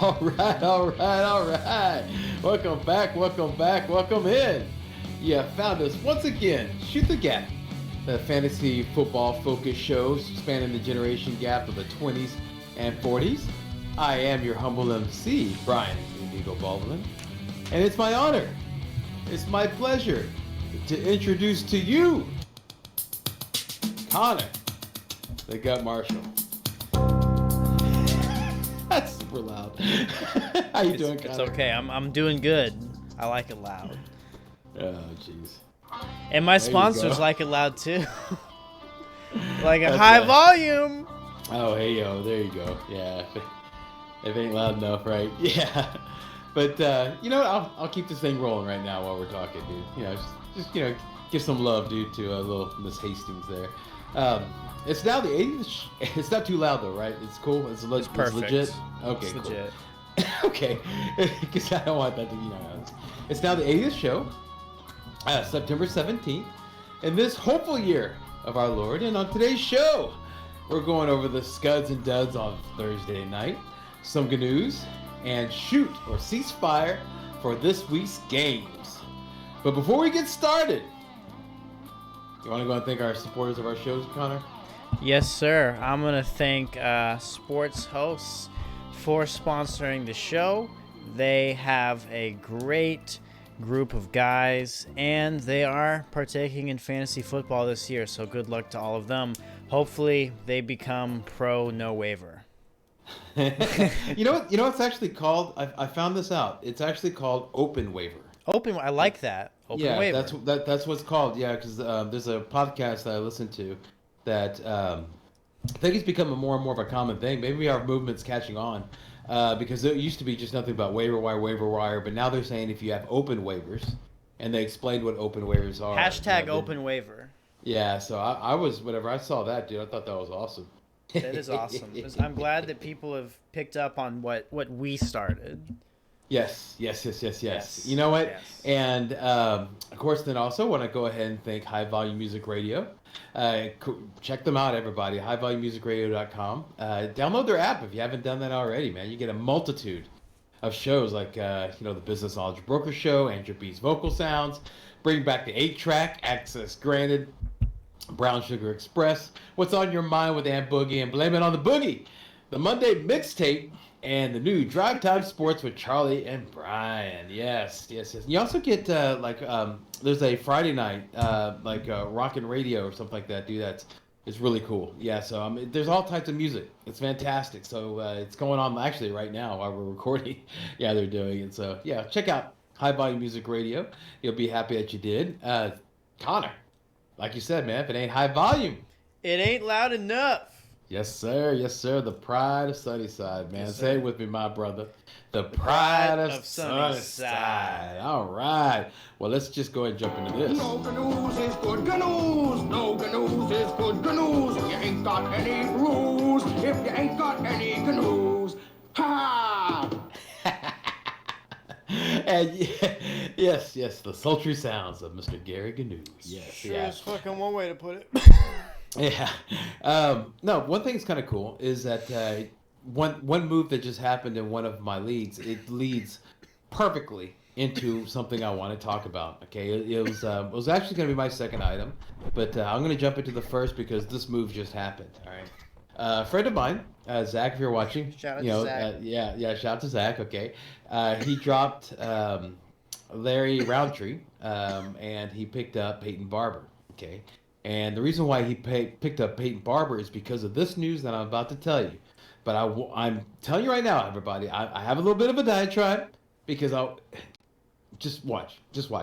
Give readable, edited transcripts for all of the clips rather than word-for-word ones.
All right, all right, all right. Welcome back, welcome in. You found us once again. Shoot the Gap, the fantasy football focused show spanning the generation gap of the 20s and 40s. I am your humble MC, Brian Indigo Baldwin, and it's my honor, it's my pleasure to introduce to you Connor, the Gut Marshal. That's super loud. How you doing, Connor? It's okay. I'm doing good. I like it loud. Oh, jeez. And my There you sponsors go. like it loud too. Like a That's high right. volume. Oh, hey, yo, there you go. Yeah, if it ain't loud enough, right? Yeah. But, you know what? I'll keep this thing rolling right now while we're talking, dude. You know, just give some love, dude, to little Miss Hastings there. It's now the 80th. It's not too loud, though, right? It's cool. It's Perfect. legit. Okay, It's cool. legit. Okay, because I don't want that to be known. It's now the 80th show, September 17th, in this hopeful year of our Lord. And on today's show, we're going over the scuds and duds on Thursday night, some Gnews, and shoot or ceasefire for this week's games. But before we get started, you want to go and thank our supporters of our shows, Connor? Yes, sir. I'm gonna thank sports hosts for sponsoring the show. They have a great group of guys, and they are partaking in fantasy football this year. So good luck to all of them. Hopefully, they become pro no waiver. You know what? You know what's actually called? I found this out. It's actually called open waiver. Open. I like that. Open Yeah, waiver. that's what's called. Yeah, because there's a podcast that I listen to that I think it's becoming more and more of a common thing. Maybe our movement's catching on because it used to be just nothing but waiver wire, but now they're saying if you have open waivers, and they explained what open waivers are. Hashtag you know, open waiver. Yeah, so I was whenever I saw that, dude, I thought that was awesome. That is awesome. I'm glad that people have picked up on what we started. Yes. Yes. You know what? Yes. And of course, then also want to go ahead and thank High Volume Music Radio. Check them out, everybody. HighVolumeMusicRadio.com. Download their app if you haven't done that already, man. You get a multitude of shows like the Business Knowledge Broker Show, Andrew B's Vocal Sounds, Bring Back the 8-Track, Access Granted, Brown Sugar Express, What's on Your Mind with Aunt Boogie, and Blame It on the Boogie, the Monday Mixtape, and the new Drive Time Sports with Charlie and Brian. Yes. You also get there's a Friday night rock and radio or something like that, dude. It's really cool. Yeah. So there's all types of music. It's fantastic. So it's going on actually right now while we're recording. Yeah, they're doing it. So yeah, check out High Volume Music Radio. You'll be happy that you did. Connor, like you said, man, if it ain't high volume, It ain't loud enough. Yes, sir. The pride of Sunnyside, man. Yes, Say it sir. with me, my brother. The pride of Sunnyside. Sunnyside. All right. Well, let's just go ahead and jump into this. No Gnews is good Gnews. No Gnews is good Gnews. If you ain't got any rules, if you ain't got any Gnews. Ha! And yes, the sultry sounds of Mr. Gary Gnews. Yes, Sure yeah. is fucking one way to put it. Yeah. No, one thing that's kind of cool is that one move that just happened in one of my leads, it leads perfectly into something I want to talk about. Okay, it was actually going to be my second item, but I'm going to jump into the first because this move just happened. All right. A friend of mine, Zach, if you're watching, Shout out to Zach. yeah, shout out to Zach. Okay, he dropped Larry Roundtree, and he picked up Peyton Barber. Okay. And the reason why he picked up Peyton Barber is because of this news that I'm about to tell you. But I'm telling you right now, everybody, I have a little bit of a diatribe because I'll just watch.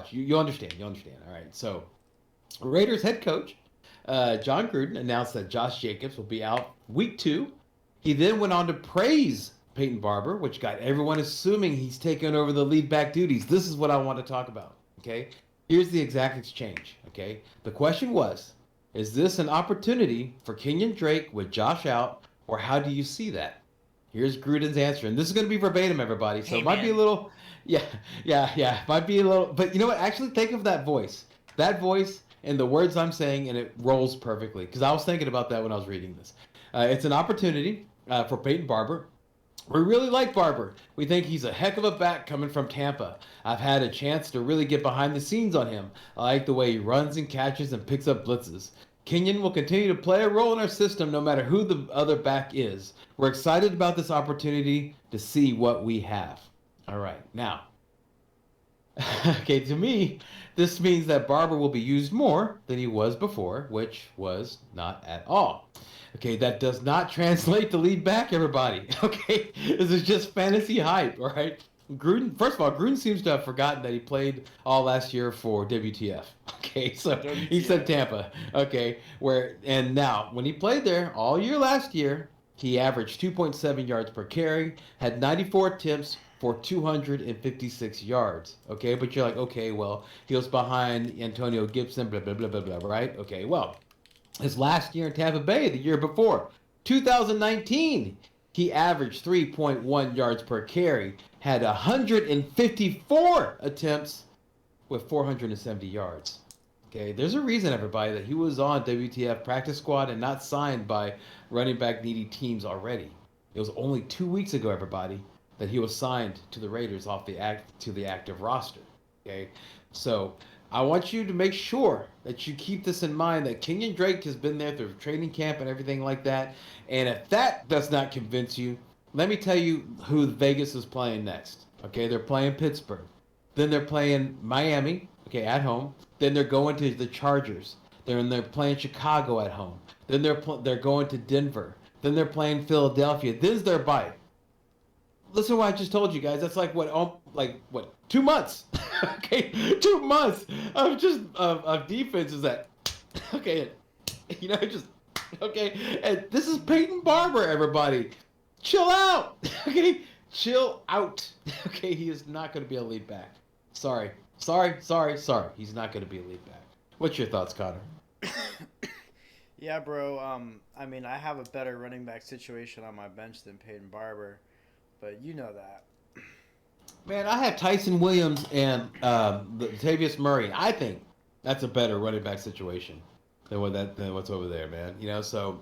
You'll understand. All right. So, Raiders head coach John Gruden announced that Josh Jacobs will be out week 2. He then went on to praise Peyton Barber, which got everyone assuming he's taken over the lead back duties. This is what I want to talk about. Okay. Here's the exact exchange, okay? The question was, is this an opportunity for Kenyon Drake with Josh out, or how do you see that? Here's Gruden's answer, and this is going to be verbatim, everybody, so Hey, it might be a man. little, might be a little, but you know what? Actually, think of that voice and the words I'm saying, and it rolls perfectly, because I was thinking about that when I was reading this. It's an opportunity for Peyton Barber We really like Barber. We think he's a heck of a back coming from Tampa. I've had a chance to really get behind the scenes on him. I like the way he runs and catches and picks up blitzes. Kenyon will continue to play a role in our system no matter who the other back is. We're excited about this opportunity to see what we have. All right, now, okay, to me, this means that Barber will be used more than he was before, which was not at all. Okay, that does not translate to lead back, everybody. Okay, this is just fantasy hype, all right? Gruden, first of all, Gruden seems to have forgotten that he played all last year for WTF. Okay, so he said Tampa. Okay, and now when he played there all year last year, he averaged 2.7 yards per carry, had 94 attempts for 256 yards. Okay, but you're like, okay, well, he was behind Antonio Gibson, blah, blah, blah, blah, blah, right? Okay, well, his last year in Tampa Bay, the year before, 2019, he averaged 3.1 yards per carry, had 154 attempts with 470 yards. Okay, there's a reason, everybody, that he was on WTF practice squad and not signed by running back needy teams already. It was only 2 weeks ago, everybody, that he was signed to the Raiders off the active roster. Okay, so I want you to make sure that you keep this in mind, that Kenyon Drake has been there through training camp and everything like that. And if that does not convince you, let me tell you who Vegas is playing next. Okay, they're playing Pittsburgh. Then they're playing Miami, okay, at home. Then they're going to the Chargers. They're playing Chicago at home. Then they're going to Denver. Then they're playing Philadelphia. Then's their bye. Listen to what I just told you guys. That's like what 2 months. Okay, 2 months of just of defenses that okay, just okay. And this is Peyton Barber, everybody. Chill out. Okay, chill out. Okay, he is not going to be a lead back. Sorry. He's not going to be a lead back. What's your thoughts, Connor? Yeah, bro. I mean, I have a better running back situation on my bench than Peyton Barber, but you know that. Man, I have Tyson Williams and Latavius Murray. I think that's a better running back situation than what's over there, man. So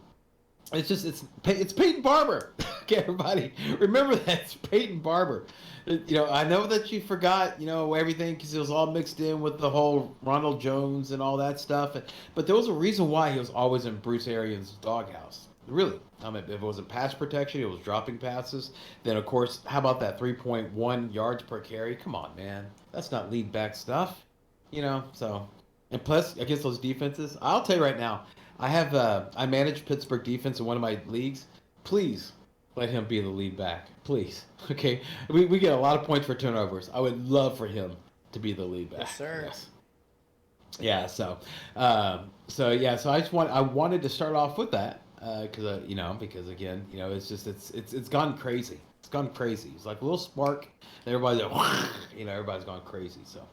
it's Peyton Barber. Okay, everybody, remember that it's Peyton Barber. I know that you forgot, everything because it was all mixed in with the whole Ronald Jones and all that stuff. But there was a reason why he was always in Bruce Arians' doghouse. Really. I mean, if it wasn't pass protection, it was dropping passes. Then, of course, how about that 3.1 yards per carry? Come on, man. That's not lead back stuff. So. And plus, against those defenses, I'll tell you right now, I manage Pittsburgh defense in one of my leagues. Please let him be the lead back. Please. Okay? We get a lot of points for turnovers. I would love for him to be the lead back. Yes, sir. Yes. Yeah, so I wanted to start off with that. Because again, it's gone crazy. It's gone crazy. It's like a little spark, and everybody's like, everybody's gone crazy. So,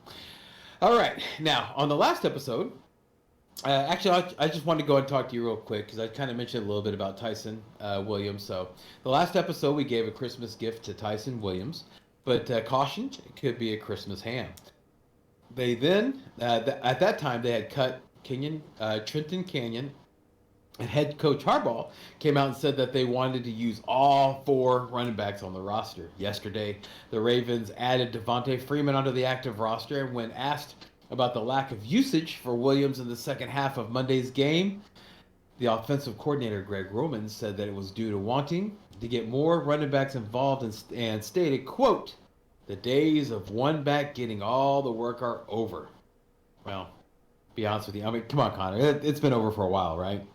all right. Now, on the last episode, actually, I just wanted to go and talk to you real quick because I kind of mentioned a little bit about Tyson Williams. So, the last episode, we gave a Christmas gift to Tyson Williams, but caution, it could be a Christmas ham. They then, at that time, they had cut Trenton Canyon. And head coach Harbaugh came out and said that they wanted to use all 4 running backs on the roster. Yesterday, the Ravens added Devontae Freeman onto the active roster, and when asked about the lack of usage for Williams in the second half of Monday's game, the offensive coordinator, Greg Roman, said that it was due to wanting to get more running backs involved and stated, quote, "The days of one back getting all the work are over." Well, be honest with you. I mean, come on, Connor. It's been over for a while, right?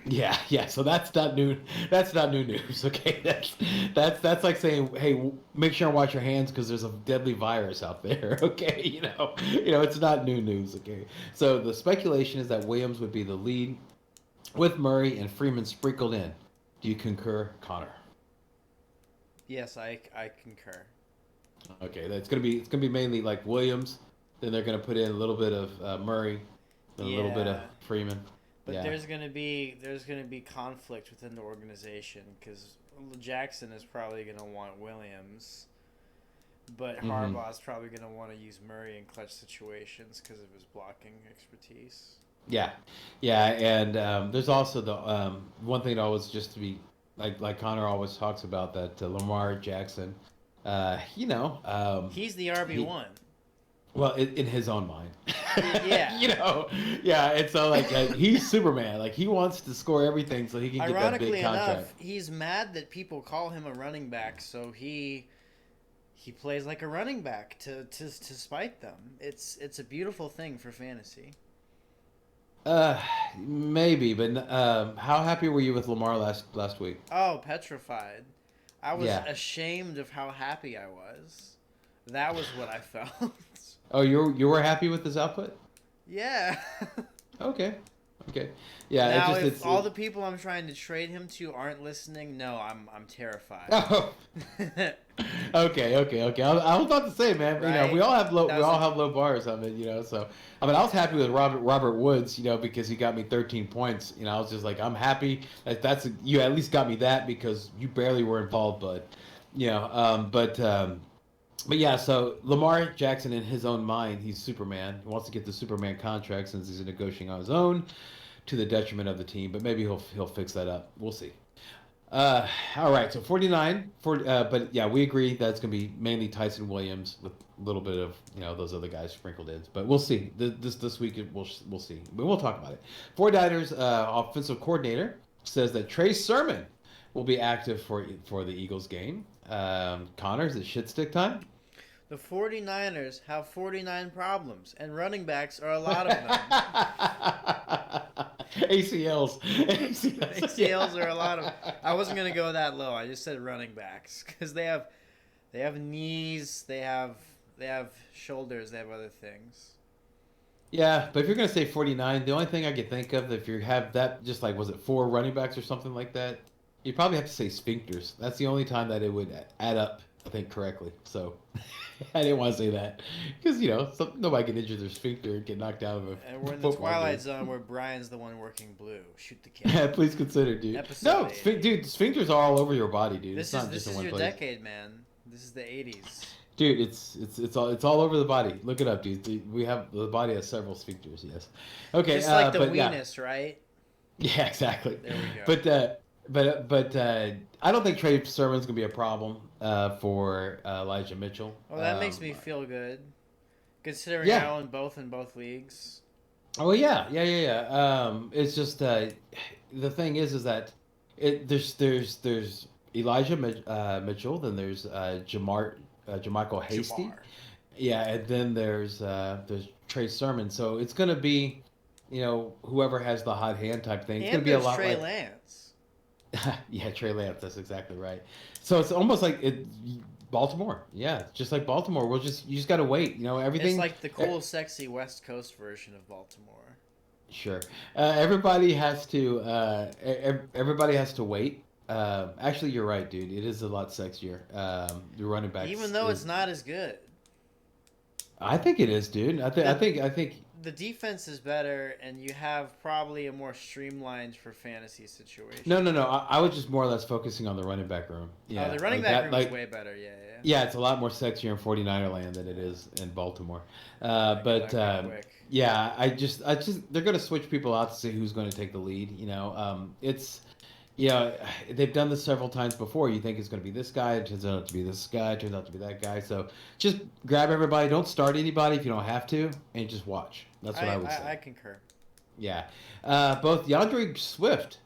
Yeah. So that's not new. That's not new news. Okay, that's like saying, hey, make sure and wash your hands because there's a deadly virus out there. Okay, it's not new news. Okay, so the speculation is that Williams would be the lead, with Murray and Freeman sprinkled in. Do you concur, Connor? Yes, I concur. Okay, it's gonna be mainly like Williams. Then they're gonna put in a little bit of Murray, and a little bit of Freeman. But there's gonna be conflict within the organization because Jackson is probably gonna want Williams, but Harbaugh's probably gonna want to use Murray in clutch situations because of his blocking expertise. Yeah, and there's also the one thing that always just to be like Connor always talks about that Lamar Jackson, He's the RB1. well, in his own mind, Yeah. yeah. And so like he's Superman. Like he wants to score everything so he can get that big Ironically contract. enough, he's mad that people call him a running back, so he plays like a running back to spite them. It's a beautiful thing for fantasy. Maybe, but how happy were you with Lamar last week? Oh, petrified. I was Yeah. ashamed of how happy I was. That was what I felt. Oh, you were happy with his output? Yeah. Okay. Yeah. Now, it just, if all the people I'm trying to trade him to aren't listening, no, I'm terrified. Oh. Okay. I was about to say, man. Right? We all have low That we was all a- have low bars. I mean, so I mean, I was happy with Robert Woods, because he got me 13 points. I was just like, I'm happy that you at least got me that because you barely were involved, bud. But yeah, so Lamar Jackson, in his own mind, he's Superman. He wants to get the Superman contract since he's negotiating on his own, to the detriment of the team. But maybe he'll fix that up. We'll see. All right, so 49. But yeah, we agree that it's going to be mainly Tyson Williams with a little bit of those other guys sprinkled in. But we'll see. This week we'll see. But we'll talk about it. 49ers offensive coordinator says that Trey Sermon will be active for the Eagles game. Connor, is it shit stick time? The 49ers have 49 problems, and running backs are a lot of them. ACLs. ACLs are a lot of. I wasn't gonna go that low. I just said running backs because they have knees, they have shoulders, they have other things. Yeah, but if you're gonna say 49, the only thing I could think of, if you have that, just like, was it 4 running backs or something like that, you probably have to say sphincters. That's the only time that it would add up, I think, correctly. So I didn't want to say that because nobody can injure their sphincter and get knocked out of a And we're in the football twilight game. zone where Brian's the one working blue. Shoot the camera. Please consider, dude. Episode 8. Dude, sphincters are all over your body, dude. This It's not is just in one your place. decade, man. This is the 80s. Dude, it's all over the body. Look it up, dude. The body has several sphincters. Yes. Okay. Just like the but yeah. weenus, right? Yeah, exactly. There we go. But I don't think Trey Sermon's gonna be a problem for Elijah Mitchell. Well, that makes me feel good, considering Yeah. I own both in both leagues. Oh yeah. It's just the thing is that there's Elijah Mitchell, then there's Jermichael Hasty. Jamar. Yeah, and then there's Trey Sermon. So it's gonna be, whoever has the hot hand type thing. It's And gonna be a there's lot Trey like Lance. yeah, Trey Lance. That's exactly right. So it's almost like Baltimore. Yeah, just like Baltimore. You just gotta wait. Everything. It's like the cool, sexy West Coast version of Baltimore. Sure. Everybody has to. Everybody has to wait. Actually, you're right, dude. It is a lot sexier. The running back. Even though it's not as good. I think it is, dude. I think. The defense is better, and you have probably a more streamlined for fantasy situation. No. I was just more or less focusing on the running back room. Yeah, the running back room is way better. Yeah. Yeah, it's a lot more sexier in 49er land than it is in Baltimore. Quick. Yeah, I just they're gonna switch people out to see who's going to take the lead. It's they've done this several times before. You think it's going to be this guy, it turns out to be this guy, it turns out to be that guy. So just grab everybody. Don't start anybody if you don't have to, and just watch. That's what I would say. I concur. Yeah, both DeAndre Swift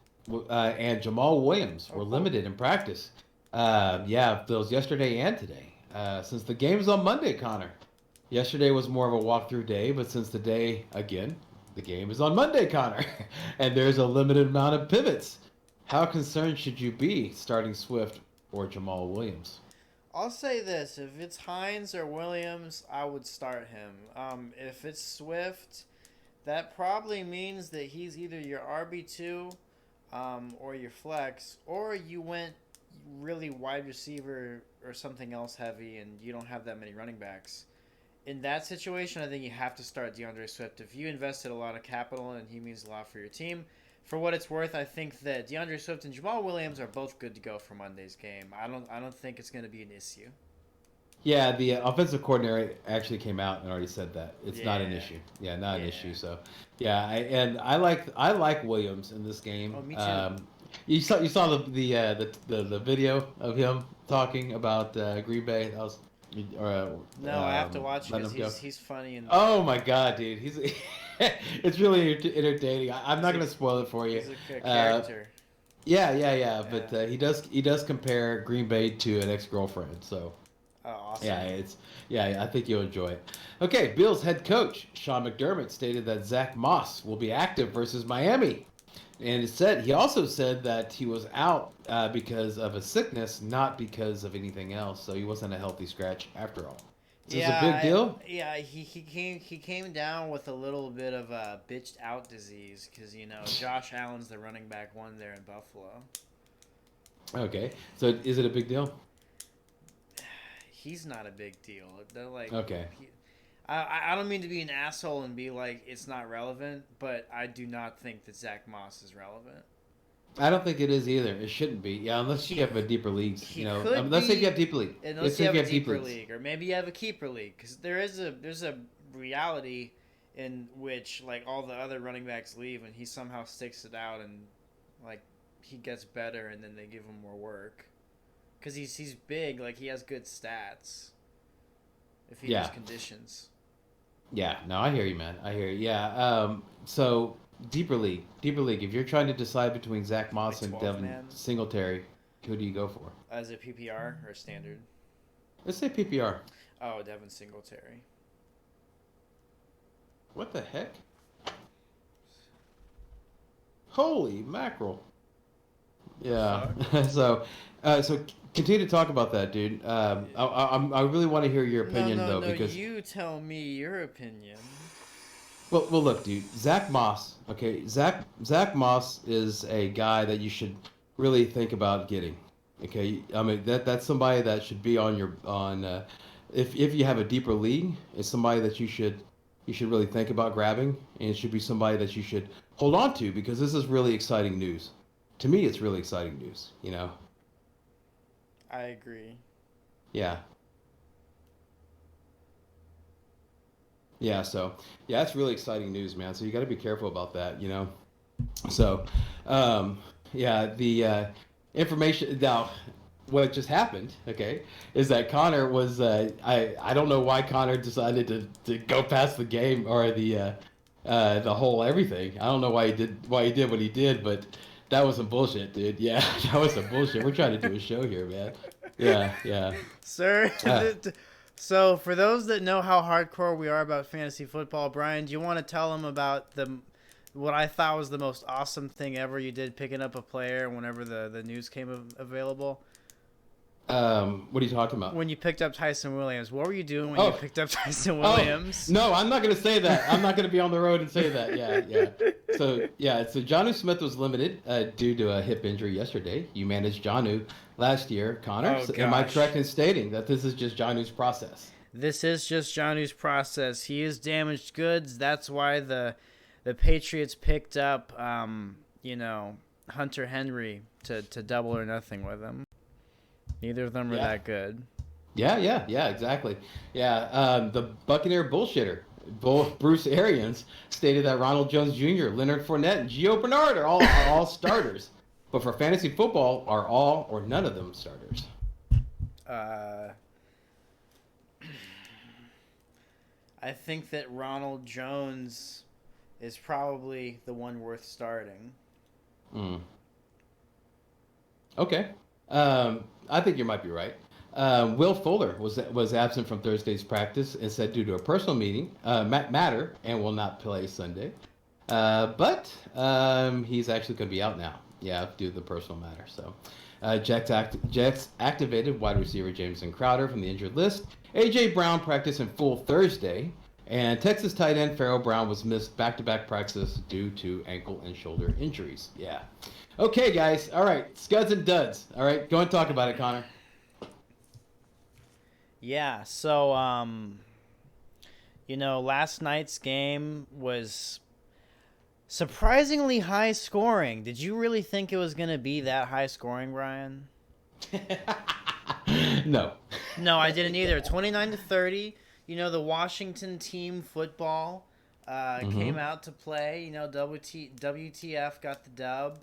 and Jamal Williams were limited in practice. Those yesterday and today. Since the game's on Monday, Connor. Yesterday was more of a walkthrough day, but since today, again, the game is on Monday, Connor. And there's a limited amount of pivots. How concerned should you be starting Swift or Jamal Williams? I'll say this: if it's Hines or Williams, I would start him. If it's Swift, that probably means that he's either your RB2 or your flex, or you went really wide receiver or something else heavy and you don't have that many running backs. In that situation, I think you have to start DeAndre Swift. If you invested a lot of capital and he means a lot for your team, for what it's worth, I think that DeAndre Swift and Jamal Williams are both good to go for Monday's game. I don't think it's going to be an issue. Yeah, the offensive coordinator actually came out and already said that it's not an issue. Yeah, not an issue. So, yeah, I like Williams in this game. Oh, me too. You saw the video of him talking about Green Bay. That was No, I have to watch it letting because him go. he's funny and Oh my god, dude, he's it's really entertaining. I'm not gonna spoil it for you. he's a Uh, character. yeah. But he does compare Green Bay to an ex-girlfriend. So Oh, awesome. I think you'll enjoy it. Okay, Bills head coach Sean McDermott stated that Zach Moss will be active versus Miami. And he also said that he was out because of a sickness, not because of anything else. So he wasn't a healthy scratch after all. Is this a big deal? He came down with a little bit of a bitched out disease because Josh Allen's the running back one there in Buffalo. Okay, so is it a big deal? He's not a big deal. They're like Okay. I don't mean to be an asshole and be like it's not relevant, but I do not think that Zach Moss is relevant. I don't think it is either. It shouldn't be. Yeah, unless you have a deeper leagues. Let's say you have deeper league. Unless you have a deeper league, or maybe you have a keeper league, because there's a reality in which like all the other running backs leave and he somehow sticks it out and like he gets better and then they give him more work because he's big, like he has good stats if he has conditions. Yeah, no, I hear you, man. I hear you. Yeah. So deeper league. If you're trying to decide between Zach Moss Like and 12 Devin man? Singletary, who do you go for? As a PPR or standard? Let's say PPR. Oh, Devin Singletary. What the heck? Holy mackerel! Yeah. so continue to talk about that, dude. I really want to hear your opinion though, because you tell me your opinion. well, look, dude. Zach Moss. Okay, Zach Moss is a guy that you should really think about getting. Okay, I mean that's somebody that should be on if you have a deeper league, it's somebody that you should really think about grabbing, and it should be somebody that you should hold on to because this is really exciting news. To me, it's really exciting news. I agree. Yeah. Yeah, so that's really exciting news, man. So you got to be careful about that, So, the information now, what just happened, okay, is that Connor was I don't know why Connor decided to go past the game or the whole everything. I don't know why he did what he did, but that was some bullshit, dude. Yeah, that was some bullshit. We're trying to do a show here, man. Yeah. Sir, so for those that know how hardcore we are about fantasy football, Brian, do you want to tell them about what I thought was the most awesome thing ever you did picking up a player whenever the news came available? What are you talking about? When you picked up Tyson Williams. What were you doing when you picked up Tyson Williams? No, I'm not going to say that. I'm not going to be on the road and say that. Yeah. So Jonnu Smith was limited due to a hip injury yesterday. You managed Jonnu last year, Connor. Oh, am I correct in stating that this is just Jonnu's process? This is just Jonnu's process. He is damaged goods. That's why the Patriots picked up, Hunter Henry to double or nothing with him. Neither of them are that good. Yeah, exactly. Yeah, the Buccaneer bullshitter, Bruce Arians, stated that Ronald Jones Jr., Leonard Fournette, and Gio Bernard are all starters. But for fantasy football, are all or none of them starters? I think that Ronald Jones is probably the one worth starting. Okay. I think you might be right. Will Fuller was absent from Thursday's practice and said due to a personal matter and will not play Sunday. But he's actually going to be out now. Yeah, due to the personal matter. So, Jets activated wide receiver Jameson Crowder from the injured list. A.J. Brown practiced in full Thursday. And Texas tight end Pharaoh Brown was missed back-to-back practice due to ankle and shoulder injuries. Yeah. Okay, guys. All right. Scuds and duds. All right. Go and talk about it, Connor. Yeah. So, last night's game was surprisingly high scoring. Did you really think it was going to be that high scoring, Brian? No. No, I didn't either. 29-30. The Washington team football came out to play. WTF got the dub.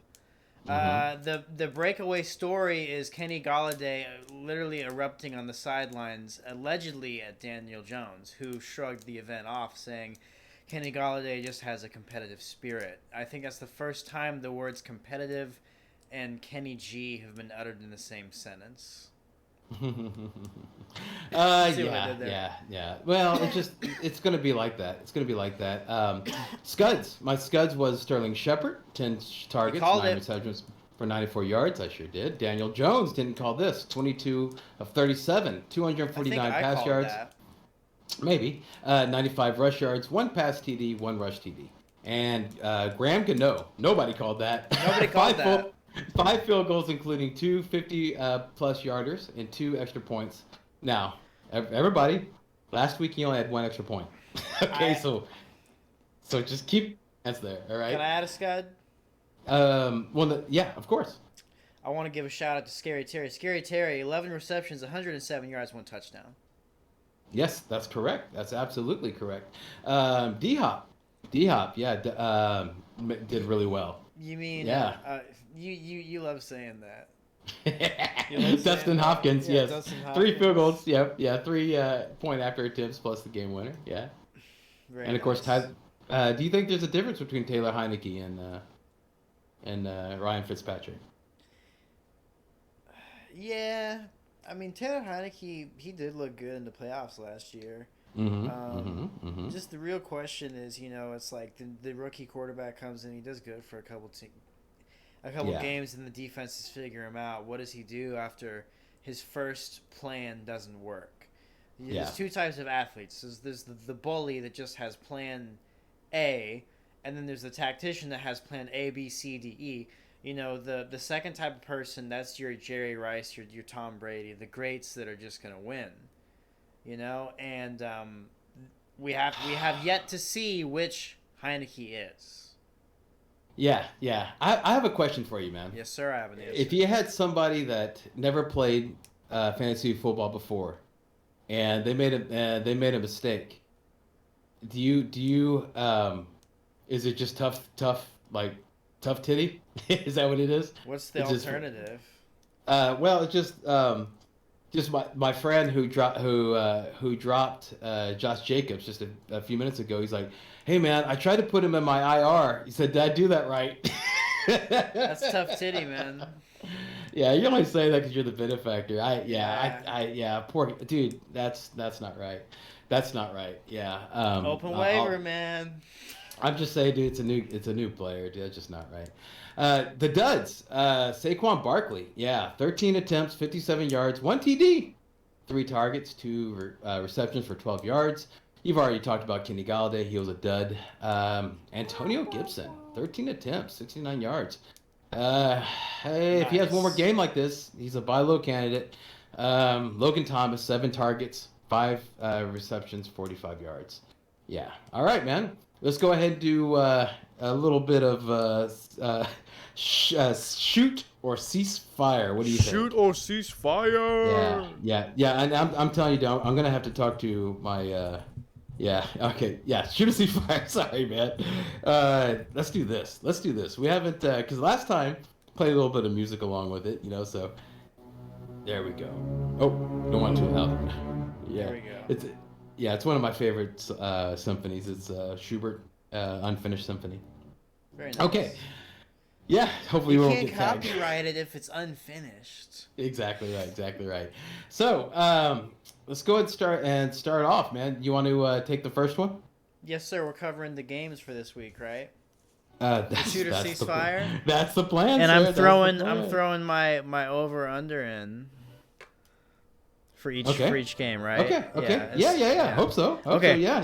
The breakaway story is Kenny Galladay literally erupting on the sidelines, allegedly at Daniel Jones, who shrugged the event off, saying Kenny Galladay just has a competitive spirit. I think that's the first time the words competitive and Kenny G have been uttered in the same sentence. Yeah. Well, it's gonna be like that. It's gonna be like that. Scuds. My Scuds was Sterling Shepard, 10 targets, 9 receptions for 94 yards. I sure did. Daniel Jones didn't call this. 22 of 37, 249 pass yards. That. Maybe 95 rush yards, 1 pass TD, 1 rush TD. And Graham Gano. Nobody called that. Nobody called that. 5 field goals, including 2 50-plus yarders and 2 extra points. Now, everybody, last week he only had 1 extra point. Okay, so just keep that's there. All right. Can I add a Scud? Yeah, of course. I want to give a shout out to Scary Terry. Scary Terry, 11 receptions, 107 yards, 1 touchdown. Yes, that's correct. That's absolutely correct. D-Hop, yeah, did really well. You mean? Yeah. You love saying that. Dustin Hopkins, yes. Dustin Hopkins. 3 field goals, yep, yeah, 3 point after attempts plus the game winner, yeah. Very and of course, nice. do you think there's a difference between Taylor Heineke and Ryan Fitzpatrick? Yeah, I mean Taylor Heineke, he did look good in the playoffs last year. Just the real question is, it's like the rookie quarterback comes in, he does good for a couple games, and the defenses figure him out. What does he do after his first plan doesn't work? There's 2 types of athletes. There's the bully that just has plan A, and then there's the tactician that has plan A, B, C, D, E. The second type of person, that's your Jerry Rice, your Tom Brady, the greats that are just going to win. And we have yet to see which Heineke is. Yeah. I have a question for you, man. Yes, sir, I have an answer. If you had somebody that never played fantasy football before, and they made a mistake, do you is it just tough titty? Is that what it is? What's the alternative? Well, it's just my friend who dropped Josh Jacobs just a few minutes ago. He's like, "Hey man, I tried to put him in my IR." He said, "Did I do that right?" That's tough titty, man. Yeah, you only say that because you're the benefactor. Poor dude. That's not right. That's not right. Yeah. Open waiver, man. I'm just saying, dude. It's a new player, dude. That's just not right. The duds. Saquon Barkley. Yeah, 13 attempts, 57 yards, 1 TD, 3 targets, 2 receptions for 12 yards. You've already talked about Kenny Galladay. He was a dud. Antonio Gibson, 13 attempts, 69 yards. Hey, if he has one more game like this, he's a buy low candidate. Logan Thomas, 7 targets, 5 receptions, 45 yards. Yeah. All right, man. Let's go ahead and do a little bit of shoot or ceasefire. What do you think? Shoot or ceasefire. Yeah. And I'm telling you, I'm gonna have to talk to my. Okay. Yeah. Shoot or ceasefire. Sorry, man. Let's do this. We haven't because last time played a little bit of music along with it. So there we go. Oh, don't want too loud. Yeah. There we go. It's one of my favorite symphonies. It's Schubert, Unfinished Symphony. Very nice. Okay. Yeah, hopefully we won't get tagged. You tagged. can't copyright it if it's unfinished. Exactly right. So, let's go ahead and start off, man. You want to take the first one? Yes, sir. We're covering the games for this week, right? Shooter ceasefire. That's the plan. And sir. I'm throwing my over under in. For each game, right? Okay. Yeah. Hope so.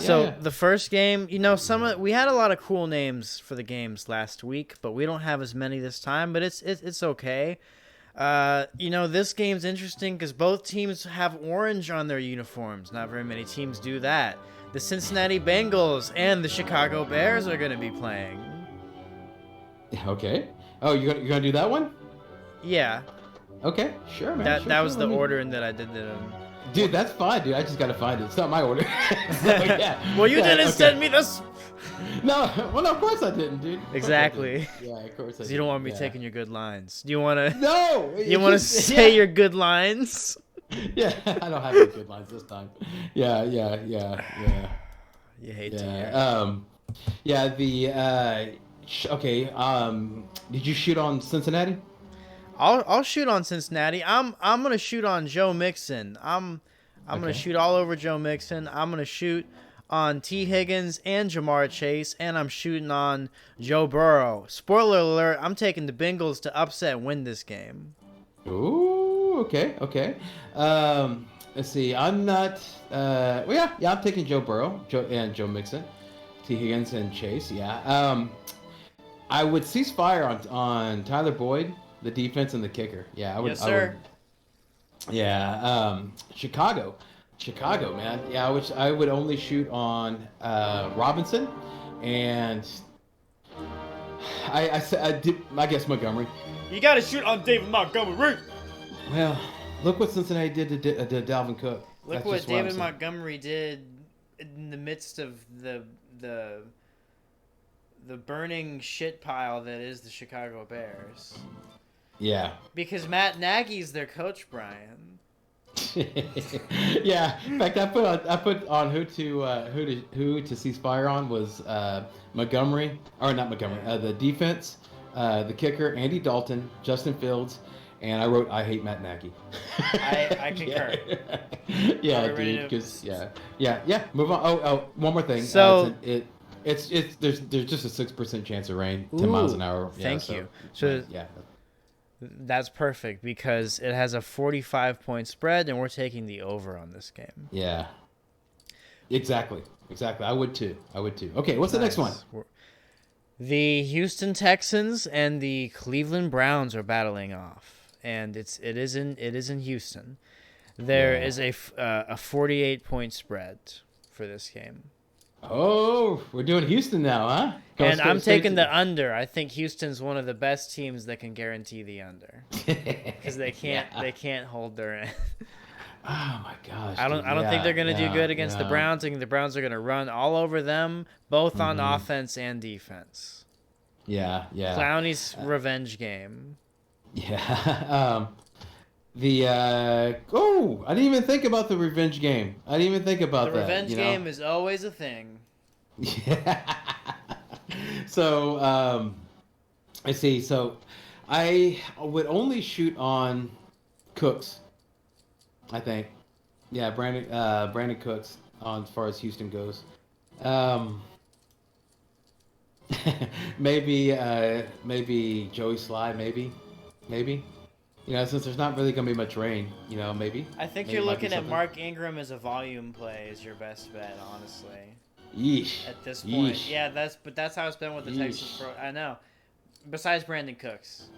So the first game, we had a lot of cool names for the games last week, but we don't have as many this time. But it's okay. This game's interesting because both teams have orange on their uniforms. Not very many teams do that. The Cincinnati Bengals and the Chicago Bears are going to be playing. Okay. Oh, you're gonna do that one? Yeah. Okay, sure, man. That was the order in that I did them. Dude, that's fine, dude. I just gotta find it. It's not my order. So, yeah. Well, you Yeah, didn't okay. send me this. No, well, no, of course I didn't, dude. Of course I Exactly. didn't. Yeah, of course I didn't. You don't want me yeah. taking your good lines. Do you want to? No. You want to say your good lines? Yeah, I don't have any good lines this time. Yeah. You hate to hear. Yeah. Yeah. Okay. Did you shoot on Cincinnati? I'll shoot on Cincinnati. I'm gonna shoot on Joe Mixon. I'm gonna shoot all over Joe Mixon. I'm gonna shoot on T. Higgins and Jamar Chase, and I'm shooting on Joe Burrow. Spoiler alert: I'm taking the Bengals to upset and win this game. Ooh. Okay. Let's see. I'm not. Well, yeah. I'm taking Joe Burrow, Joe Mixon, T. Higgins, and Chase. Yeah. I would cease fire on Tyler Boyd, the defense, and the kicker. Yeah, I would. Yes, sir. Chicago, man. Yeah, I would only shoot on Robinson, and I guess Montgomery. You gotta shoot on David Montgomery. Well, look what Cincinnati did to Dalvin Cook. Look That's what just I'm David saying. Montgomery did in the midst of the burning shit pile that is the Chicago Bears. Yeah. Because Matt Nagy's their coach, Brian. Yeah. In fact, I put on who to cease fire on was Montgomery, or not Montgomery, the defense, the kicker, Andy Dalton, Justin Fields, and I wrote I hate Matt Nagy. I concur. Yeah, Are we ready dude. to- Because yeah. Move on. Oh, one more thing. So- There's just a 6% chance of rain, 10 miles an hour. Yeah, Thank you. So yeah. that's perfect because it has a 45-point spread, and we're taking the over on this game. Yeah. Exactly. I would too. Okay, what's the next one? The Houston Texans and the Cleveland Browns are battling off, and it is in Houston. There is a 48-point spread for this game. Oh, we're doing Houston now, huh? And I'm taking the under. I think Houston's one of the best teams that can guarantee the under because they can't hold their end. Oh my gosh! I don't think they're gonna do good against the yeah. Browns. I think the Browns are gonna run all over them, both on offense and defense. Yeah. Clowney's revenge game. Yeah. I didn't even think about the revenge game. I didn't even think about The that. revenge game is always a thing. Yeah. So, let's see. So, I would only shoot on Cooks. I think. Yeah, Brandon Cooks as far as Houston goes. Maybe Joey Sly. Maybe. Since there's not really gonna be much rain, maybe. I think Maybe you're it might looking be at something. Mark Ingram as a volume play is your best bet, honestly. Yeesh. At this point, Yeesh. yeah, that's how it's been with the Texans. I know. Besides Brandon Cooks,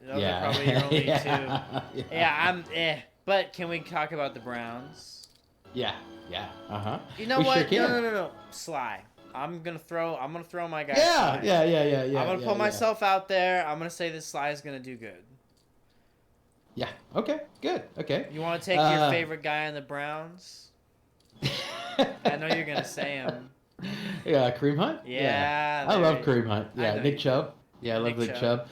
those are probably your only two. Yeah, But can we talk about the Browns? Yeah. You know We what? sure can. No. Sly. I'm gonna throw my guy. Yeah. Sly. I'm gonna put myself out there. I'm gonna say this Sly is gonna do good. Yeah. Okay. Good. Okay. You want to take your favorite guy on the Browns? I know you're gonna say him. Yeah, Kareem Hunt. Yeah, I there love you- Kareem Hunt. I Yeah, know Nick you- Chubb. Yeah, I love Nick Nick Chubb. Chubb.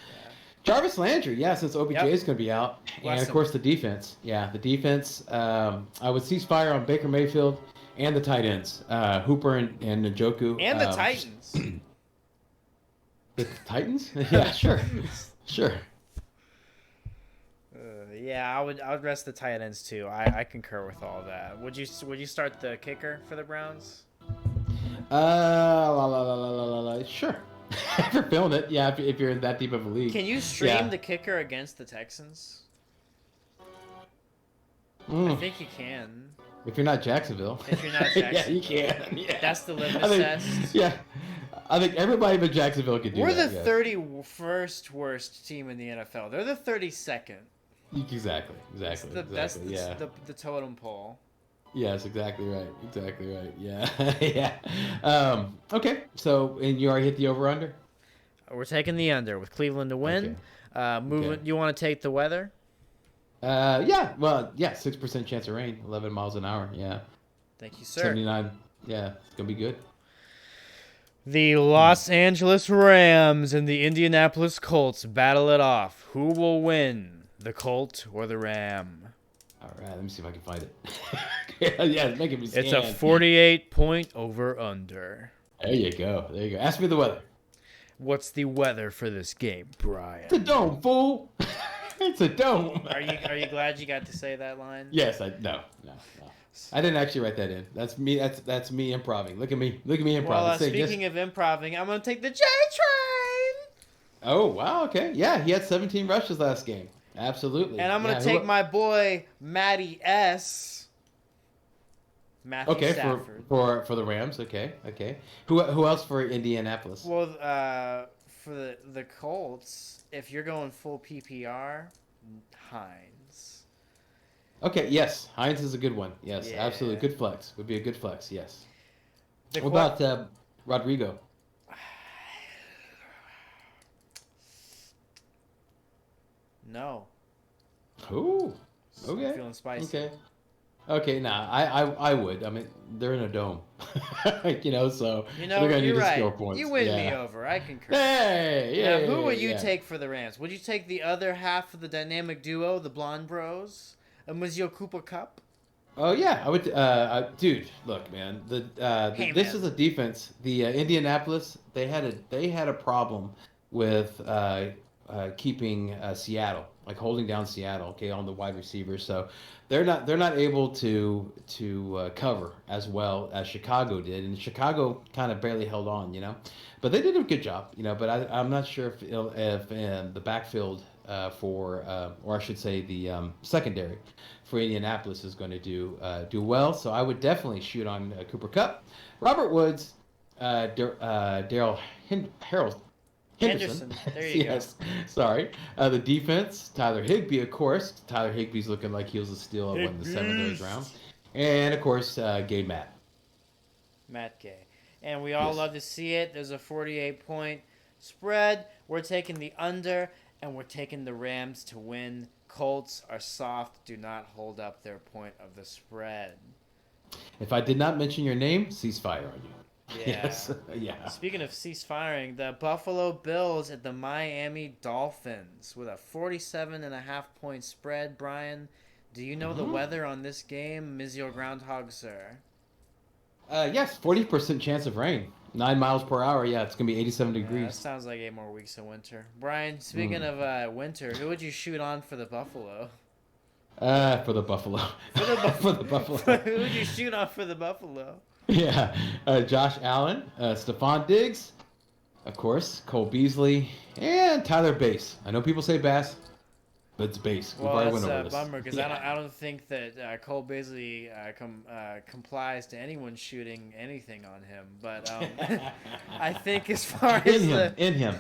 Jarvis Landry. Yeah, since OBJ Yep. is going to be out, Bless and of him. course the defense. Yeah, the defense. I would cease fire on Baker Mayfield and the tight ends, Hooper and Njoku. And the Titans. The Titans. Yeah, sure. Yeah, I would rest the tight ends too. I concur with all that. Would you start the kicker for the Browns? Sure. If you're feeling it, yeah. If you're in that deep of a league. Can you stream Yeah. the kicker against the Texans? I Mm. think you can. If you're not Jacksonville. If you're not Yeah, Jackson. you can. Yeah. That's the litmus I think, test. Yeah. I think everybody but Jacksonville could do We're that. the yes. 31st worst team in the NFL. They're the 32nd. Exactly. That's Yeah. the totem pole. Yes, exactly right. Yeah. Yeah. Okay. So, and you already hit the over/under? We're taking the under with Cleveland to win. Okay. Moving. Okay. You want to take the weather? Yeah. Well, yeah. 6% chance of rain. 11 miles an hour. Yeah. Thank you, sir. 79. Yeah. It's gonna be good. The Los Angeles Rams and the Indianapolis Colts battle it off. Who will win, the Colt or the Ram? All right. Let me see if I can find it. Yeah. It's making me scan. It's a 48-point over/under. There you go. There you go. Ask me the weather. What's the weather for this game, Brian? It's a dome, fool. It's a dome. Are you glad you got to say that line? Yes. No. I didn't actually write that in. That's me. That's me improving. Look at me. Look at me improving. Well, speaking of improving, I'm gonna take the J train. Oh wow. Okay. Yeah. He had 17 rushes last game. Absolutely. And I'm gonna take my boy Matty S. Matthew Stafford. for the Rams. Okay. Who else for Indianapolis? Well, for the Colts, if you're going full PPR, Hines. Okay. Yes, Hines is a good one. Yes, Yeah. absolutely. Good flex. Would be a good flex. Yes. What about Rodrigo? No. Ooh. Okay. I'm feeling spicy. Okay, I would. I mean, they're in a dome. So they're gonna need you're to score right. points. You win me over. I concur. Hey, yeah. Now, who would you take for the Rams? Would you take the other half of the dynamic duo, the Blonde Bros, and was your Cooper Cup? Oh yeah, I would. Dude, look, man. This is a defense. The Indianapolis, they had a problem with keeping Seattle, like holding down Seattle. Okay, on the wide receivers. So they're not able to cover as well as Chicago did, and Chicago kind of barely held on. But they did a good job. But I'm not sure if the backfield or I should say the secondary for Indianapolis is going to do well. So I would definitely shoot on Cooper Kupp, Robert Woods, Daryl Henderson. There you go. Sorry. The defense, Tyler Higbee, of course. Tyler Higbee's looking like he was a steal in the 7th, 8th round. And of course, Gay Matt Gay. And we all love to see it. There's a 48-point spread. We're taking the under, and we're taking the Rams to win. Colts are soft, do not hold up their point of the spread. If I did not mention your name, ceasefire on you. Yeah. Yes. Yeah. Speaking of ceasefiring, the Buffalo Bills at the Miami Dolphins with a 47.5-point spread. Brian, do you know the weather on this game? Mizio Groundhog, sir. Yes, 40% chance of rain. 9 miles per hour. Yeah, it's going to be 87 That degrees. sounds like 8 more weeks of winter. Brian, speaking of winter, who would you shoot on for the Buffalo? For the Buffalo. For the Buffalo. Who would you shoot on for the Buffalo? Yeah. Josh Allen, Stephon Diggs, of course, Cole Beasley, and Tyler Bass. I know people say Bass, but it's Bass. Well, that's a bummer because I don't think that Cole Beasley complies to anyone shooting anything on him. But I think as far as in him.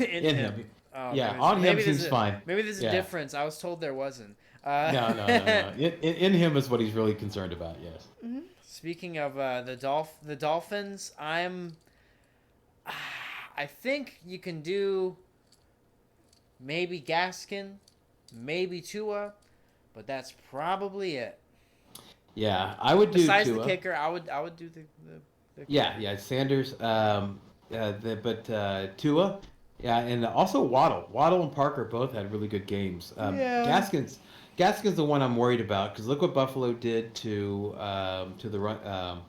Oh, yeah, on him seems fine. Maybe there's a difference. I was told there wasn't. No. In him is what he's really concerned about. Yes. Mm-hmm. Speaking of the Dolphins, I think you can do maybe Gaskin, maybe Tua, but that's probably it. Yeah, I would do Besides Tua. the kicker, I would do the Yeah, Sanders, Tua, yeah, and also Waddle and Parker both had really good games. Gaskin's the one I'm worried about because look what Buffalo did to the run.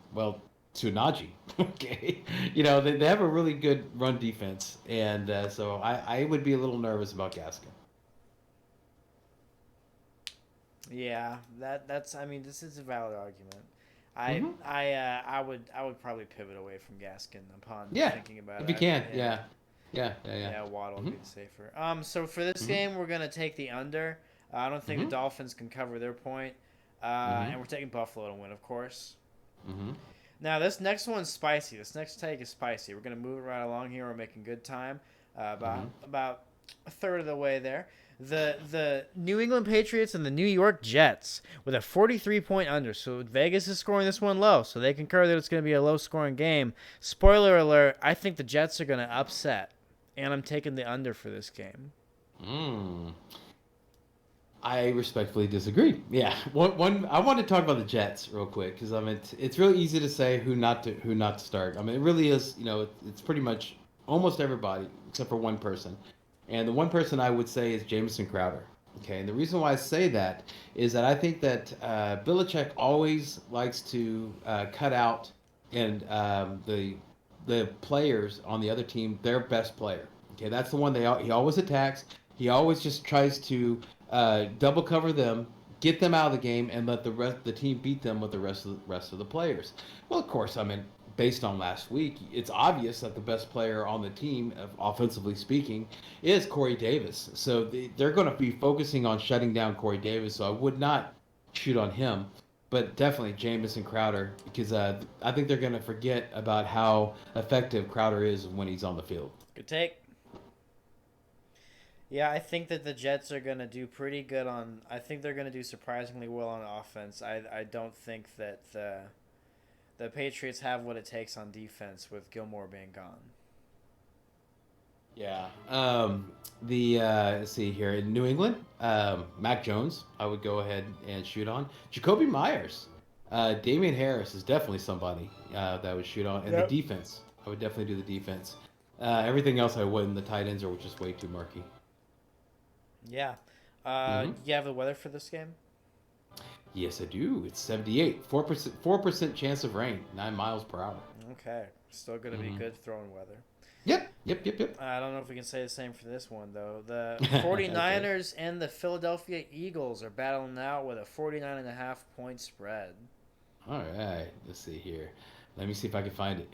To Najee. Okay, they have a really good run defense, and so I would be a little nervous about Gaskin. Yeah, that's. I mean, this is a valid argument. I would probably pivot away from Gaskin upon thinking about it. If you can, yeah. Waddle would be safer. So for this game, we're gonna take the under. I don't think the Dolphins can cover their point, and we're taking Buffalo to win, of course. Now this next one's spicy. This next take is spicy. We're gonna move it right along here. We're making good time. About a third of the way there. The New England Patriots and the New York Jets with a 43-point under. So Vegas is scoring this one low, so they concur that it's going to be a low-scoring game. Spoiler alert, I think the Jets are going to upset, and I'm taking the under for this game. I respectfully disagree. Yeah, one. I want to talk about the Jets real quick because I mean it's really easy to say who not to start. I mean it really is. It's pretty much almost everybody except for one person, and the one person I would say is Jamison Crowder. Okay, and the reason why I say that is that I think that Belichick always likes to cut out and the players on the other team their best player. Okay, that's the one he always attacks. He always just tries to double cover them, get them out of the game, and let the team beat them with the rest of the players. Well, of course, I mean, based on last week, it's obvious that the best player on the team, offensively speaking, is Corey Davis. So they're going to be focusing on shutting down Corey Davis. So I would not shoot on him, but definitely Jamison Crowder because I think they're going to forget about how effective Crowder is when he's on the field. Good take. Yeah, I think that the Jets are going to do pretty good on. I think they're going to do surprisingly well on offense. I don't think that the Patriots have what it takes on defense with Gilmore being gone. Yeah. Let's see here in New England, Mac Jones, I would go ahead and shoot on. Jacoby Myers, Damian Harris is definitely somebody that I would shoot on, and the defense, I would definitely do the defense. Everything else I wouldn't. The tight ends are just way too murky. Yeah. You have the weather for this game? Yes, I do. It's 78, 4% chance of rain, 9 miles per hour. Okay, still going to be good throwing weather. Yep. I don't know if we can say the same for this one, though. The 49ers and the Philadelphia Eagles are battling out with a 49.5 point spread. All right, let's see here. Let me see if I can find it.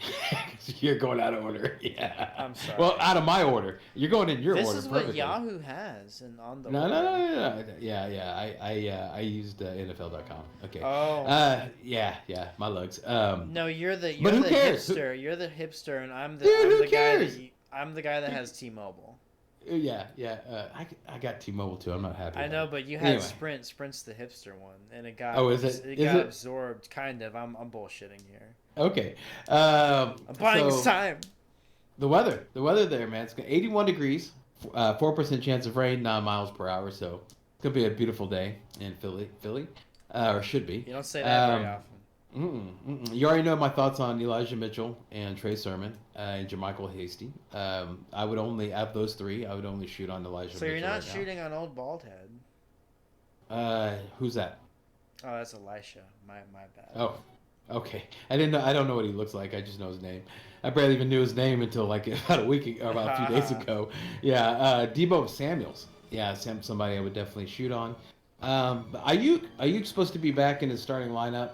You're going out of order. Yeah. I'm sorry. Well, out of my order. You're going in your order. This is what Yahoo has and on the No. Yeah. I used NFL.com. Okay. Oh. Yeah. My lugs. No, you're the who cares? hipster. You're the hipster, and I'm the Dude, I'm who the cares? I'm the guy that has T-Mobile. Yeah. I got T-Mobile too. I'm not happy. I know, but you had Sprint. Sprint's the hipster one, and it got it got absorbed. Kind of. I'm bullshitting here. Okay. I'm buying time. The weather there, man. It's 81 degrees, 4% chance of rain, 9 miles per hour. So it's gonna be a beautiful day in Philly, or should be. You don't say that very often. You already know my thoughts on Elijah Mitchell and Trey Sermon and Jermichael Hasty. I would only out of those three. I would only shoot on Elijah. So Mitchell you're not right shooting on old bald head. Who's that? Oh, that's Elisha. My bad. Oh. Okay, I didn't know. I don't know what he looks like. I just know his name. I barely even knew his name until like about a week or about a few days ago. Yeah, Debo Samuels. Yeah, somebody I would definitely shoot on. Ayuk supposed to be back in his starting lineup.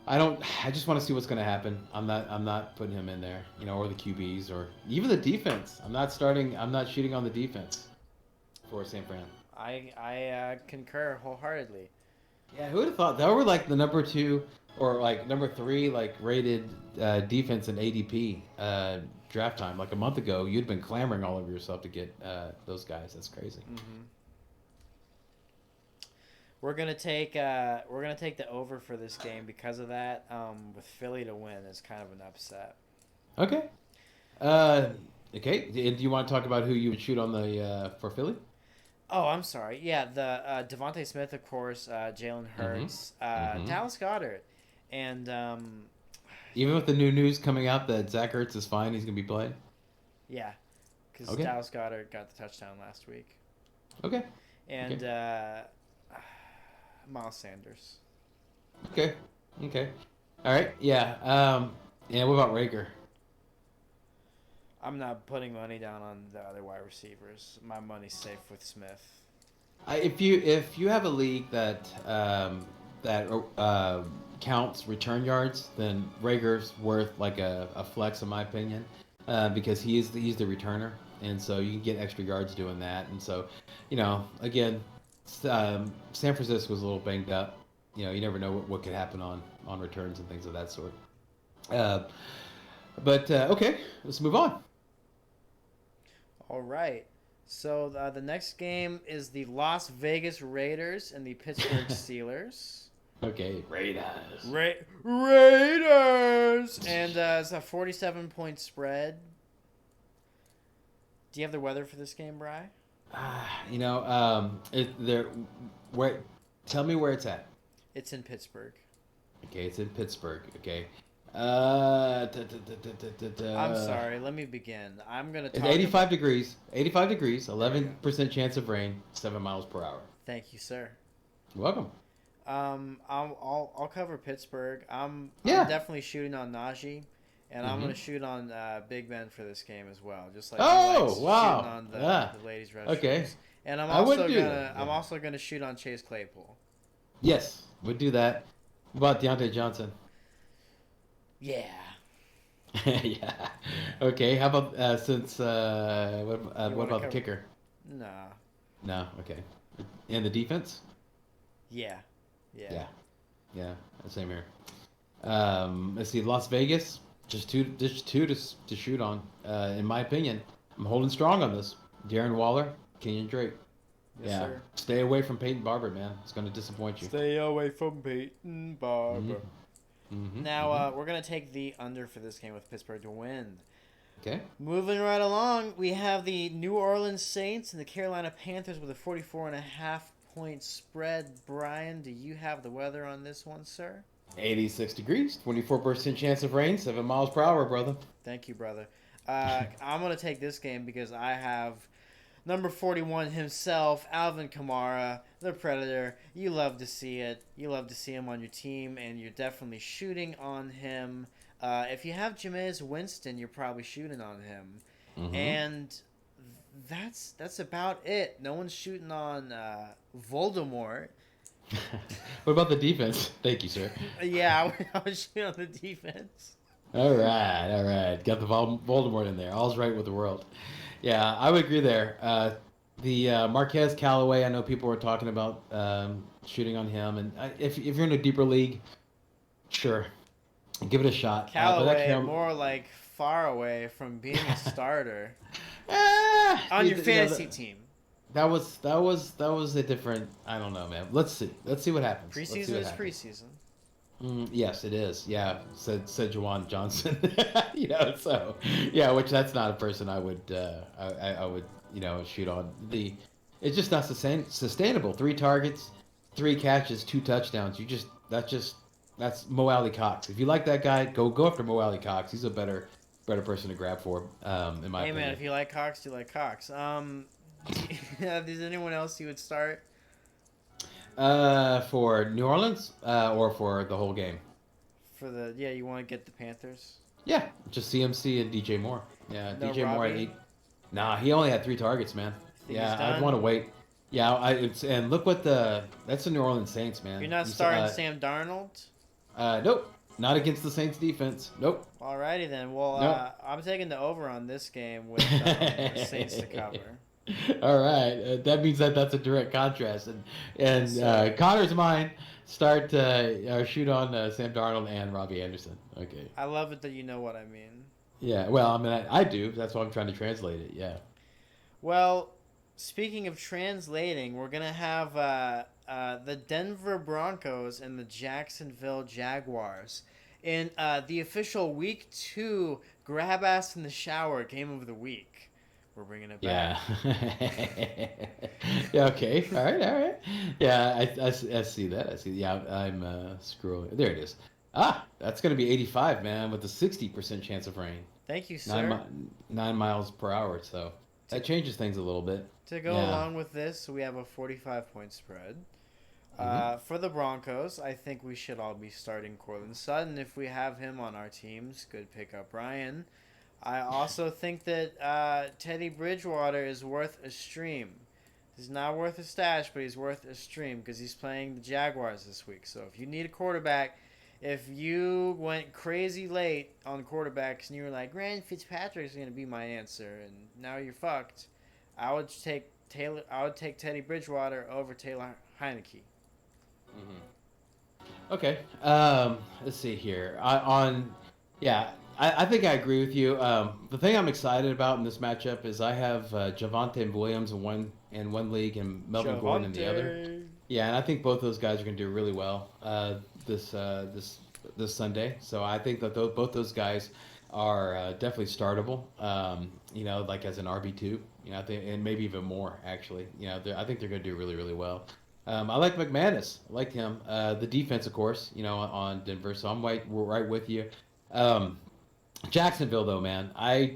I just want to see what's going to happen. I'm not putting him in there. Or the QBs or even the defense. I'm not shooting on the defense for San Fran. I concur wholeheartedly. Yeah, who would have thought that were like the number 2 or like number 3 like rated defense in ADP draft time like a month ago? You'd been clamoring all over yourself to get those guys. That's crazy. Mm-hmm. We're gonna take the over for this game because of that. With Philly to win is kind of an upset. Okay. Okay. Do you want to talk about who you would shoot on the for Philly? Oh, I'm sorry. Yeah, the Devontae Smith, of course, Jalen Hurts, Dallas Goedert, and even with the new news coming out that Zach Ertz is fine, he's gonna be playing. Yeah, because Dallas Goedert got the touchdown last week. Okay. And Miles Sanders. Okay. All right. Yeah. Yeah. What about Rager? I'm not putting money down on the other wide receivers. My money's safe with Smith. If you have a league that counts return yards, then Rager's worth like a flex in my opinion, because he's the returner, and so you can get extra yards doing that. And so, again, San Francisco was a little banged up. You never know what could happen on returns and things of that sort. But okay, let's move on. All right. So the next game is the Las Vegas Raiders and the Pittsburgh Steelers. Okay, Raiders. Raiders! And it's a 47-point spread. Do you have the weather for this game, Bri? You know, there. Where? Tell me where it's at. It's in Pittsburgh. Okay, it's in Pittsburgh. Okay. I'm sorry. Let me begin. I'm gonna It's talk. 85 degrees. 85 degrees. There we go. 11% chance of rain. 7 miles per hour. Thank you, sir. You're welcome. I'll cover Pittsburgh. I'm Yeah. definitely shooting on Najee, and I'm gonna shoot on Big Ben for this game as well. Just like Oh, he likes wow. shooting on Yeah. the ladies' restrooms. Okay. And I would do that, I'm yeah. also gonna shoot on Chase Claypool. Yes, we'd do that. What about Deontay Johnson? Yeah. Yeah. Okay. How about since what You wanna about the cover- kicker? Nah. No. Okay. And the defense? Yeah. Yeah. Yeah. Same here. Let's see. Las Vegas. Just two to shoot on. In my opinion, I'm holding strong on this. Darren Waller, Kenyon Drake. Yes, Yeah. sir. Stay away from Peyton Barber, man. It's going to disappoint you. Stay away from Peyton Barber. Mm-hmm. Now we're gonna take the under for this game with Pittsburgh to win. Okay. Moving right along, we have the New Orleans Saints and the Carolina Panthers with a 44.5-point spread. Brian, do you have the weather on this one, sir? 86 degrees, 24% chance of rain, 7 miles per hour, brother. Thank you, brother. I'm going to take this game because I have number 41 himself, Alvin Kamara, the Predator. You love to see it. You love to see him on your team, and you're definitely shooting on him. If you have Jameis Winston, you're probably shooting on him. Mm-hmm. And that's about it. No one's shooting on Voldemort. What about the defense? Thank you, sir. Yeah, I was shooting on the defense. All right. Got the Voldemort in there. All's right with the world. Yeah, I would agree there. The Marquez Callaway, I know people were talking about shooting on him, and if you're in a deeper league, sure, give it a shot. But Callaway, more like far away from being a starter on your fantasy team. That was a different. I don't know, man. Let's see what happens. Preseason is preseason. Yes, it is. Yeah, said Juwan Johnson. So yeah, which that's not a person I would I would shoot on. It's just not sustainable. 3 targets, 3 catches, 2 touchdowns. That's Mo Alley Cox. If you like that guy, go after Mo Alley Cox. He's a better person to grab for. In my opinion. Hey man, if you like Cox, you like Cox. Is anyone else you would start? For New Orleans, or for the whole game? You want to get the Panthers? Yeah, just CMC and DJ Moore. Yeah, No DJ Moore. Robbie? He only had 3 targets, man. Think Yeah, he's done? I'd want to wait. Yeah, and look what that's the New Orleans Saints, man. You're not starting Sam Darnold? Nope, not against the Saints defense. Nope. Alrighty then. Well, Nope. I'm taking the over on this game with the Saints to cover. All right, that means that's a direct contrast, and Yes, sir. Connor's mine. Start or shoot on Sam Darnold and Robbie Anderson. Okay. I love it that you know what I mean. Yeah. Well, I mean, I do. That's why I'm trying to translate it. Yeah. Well, speaking of translating, we're going to have the Denver Broncos and the Jacksonville Jaguars in the official Week 2 Grab Ass in the Shower Game of the Week. We're bringing it back. Yeah. Yeah. Okay. All right. Yeah. I see that. I see. Yeah. I'm scrolling. There it is. That's gonna be 85, man, with a 60% chance of rain. Thank you, sir. 9 miles per hour. So that changes things a little bit. To go along with this, we have a 45-point spread. For the Broncos, I think we should all be starting Cortland Sutton if we have him on our teams. Good pickup, Brian. I also think that Teddy Bridgewater is worth a stream. He's not worth a stash, but he's worth a stream because he's playing the Jaguars this week. So if you need a quarterback, if you went crazy late on quarterbacks and you were like, Ryan Fitzpatrick is going to be my answer, and now you're fucked, I would take Teddy Bridgewater over Taylor Heineke. Mm-hmm. Okay. Let's see here. I think I agree with you. The thing I'm excited about in this matchup is I have Javonte Williams in one league and Melvin Gordon in the other. Yeah, and I think both those guys are going to do really well this Sunday. So I think that both those guys are definitely startable. Like as an RB2, I think, and maybe even more actually. I think they're going to do really, really well. I like McManus. I like him. The defense, of course, on Denver. So I'm right with you. Um, Jacksonville, though, man, I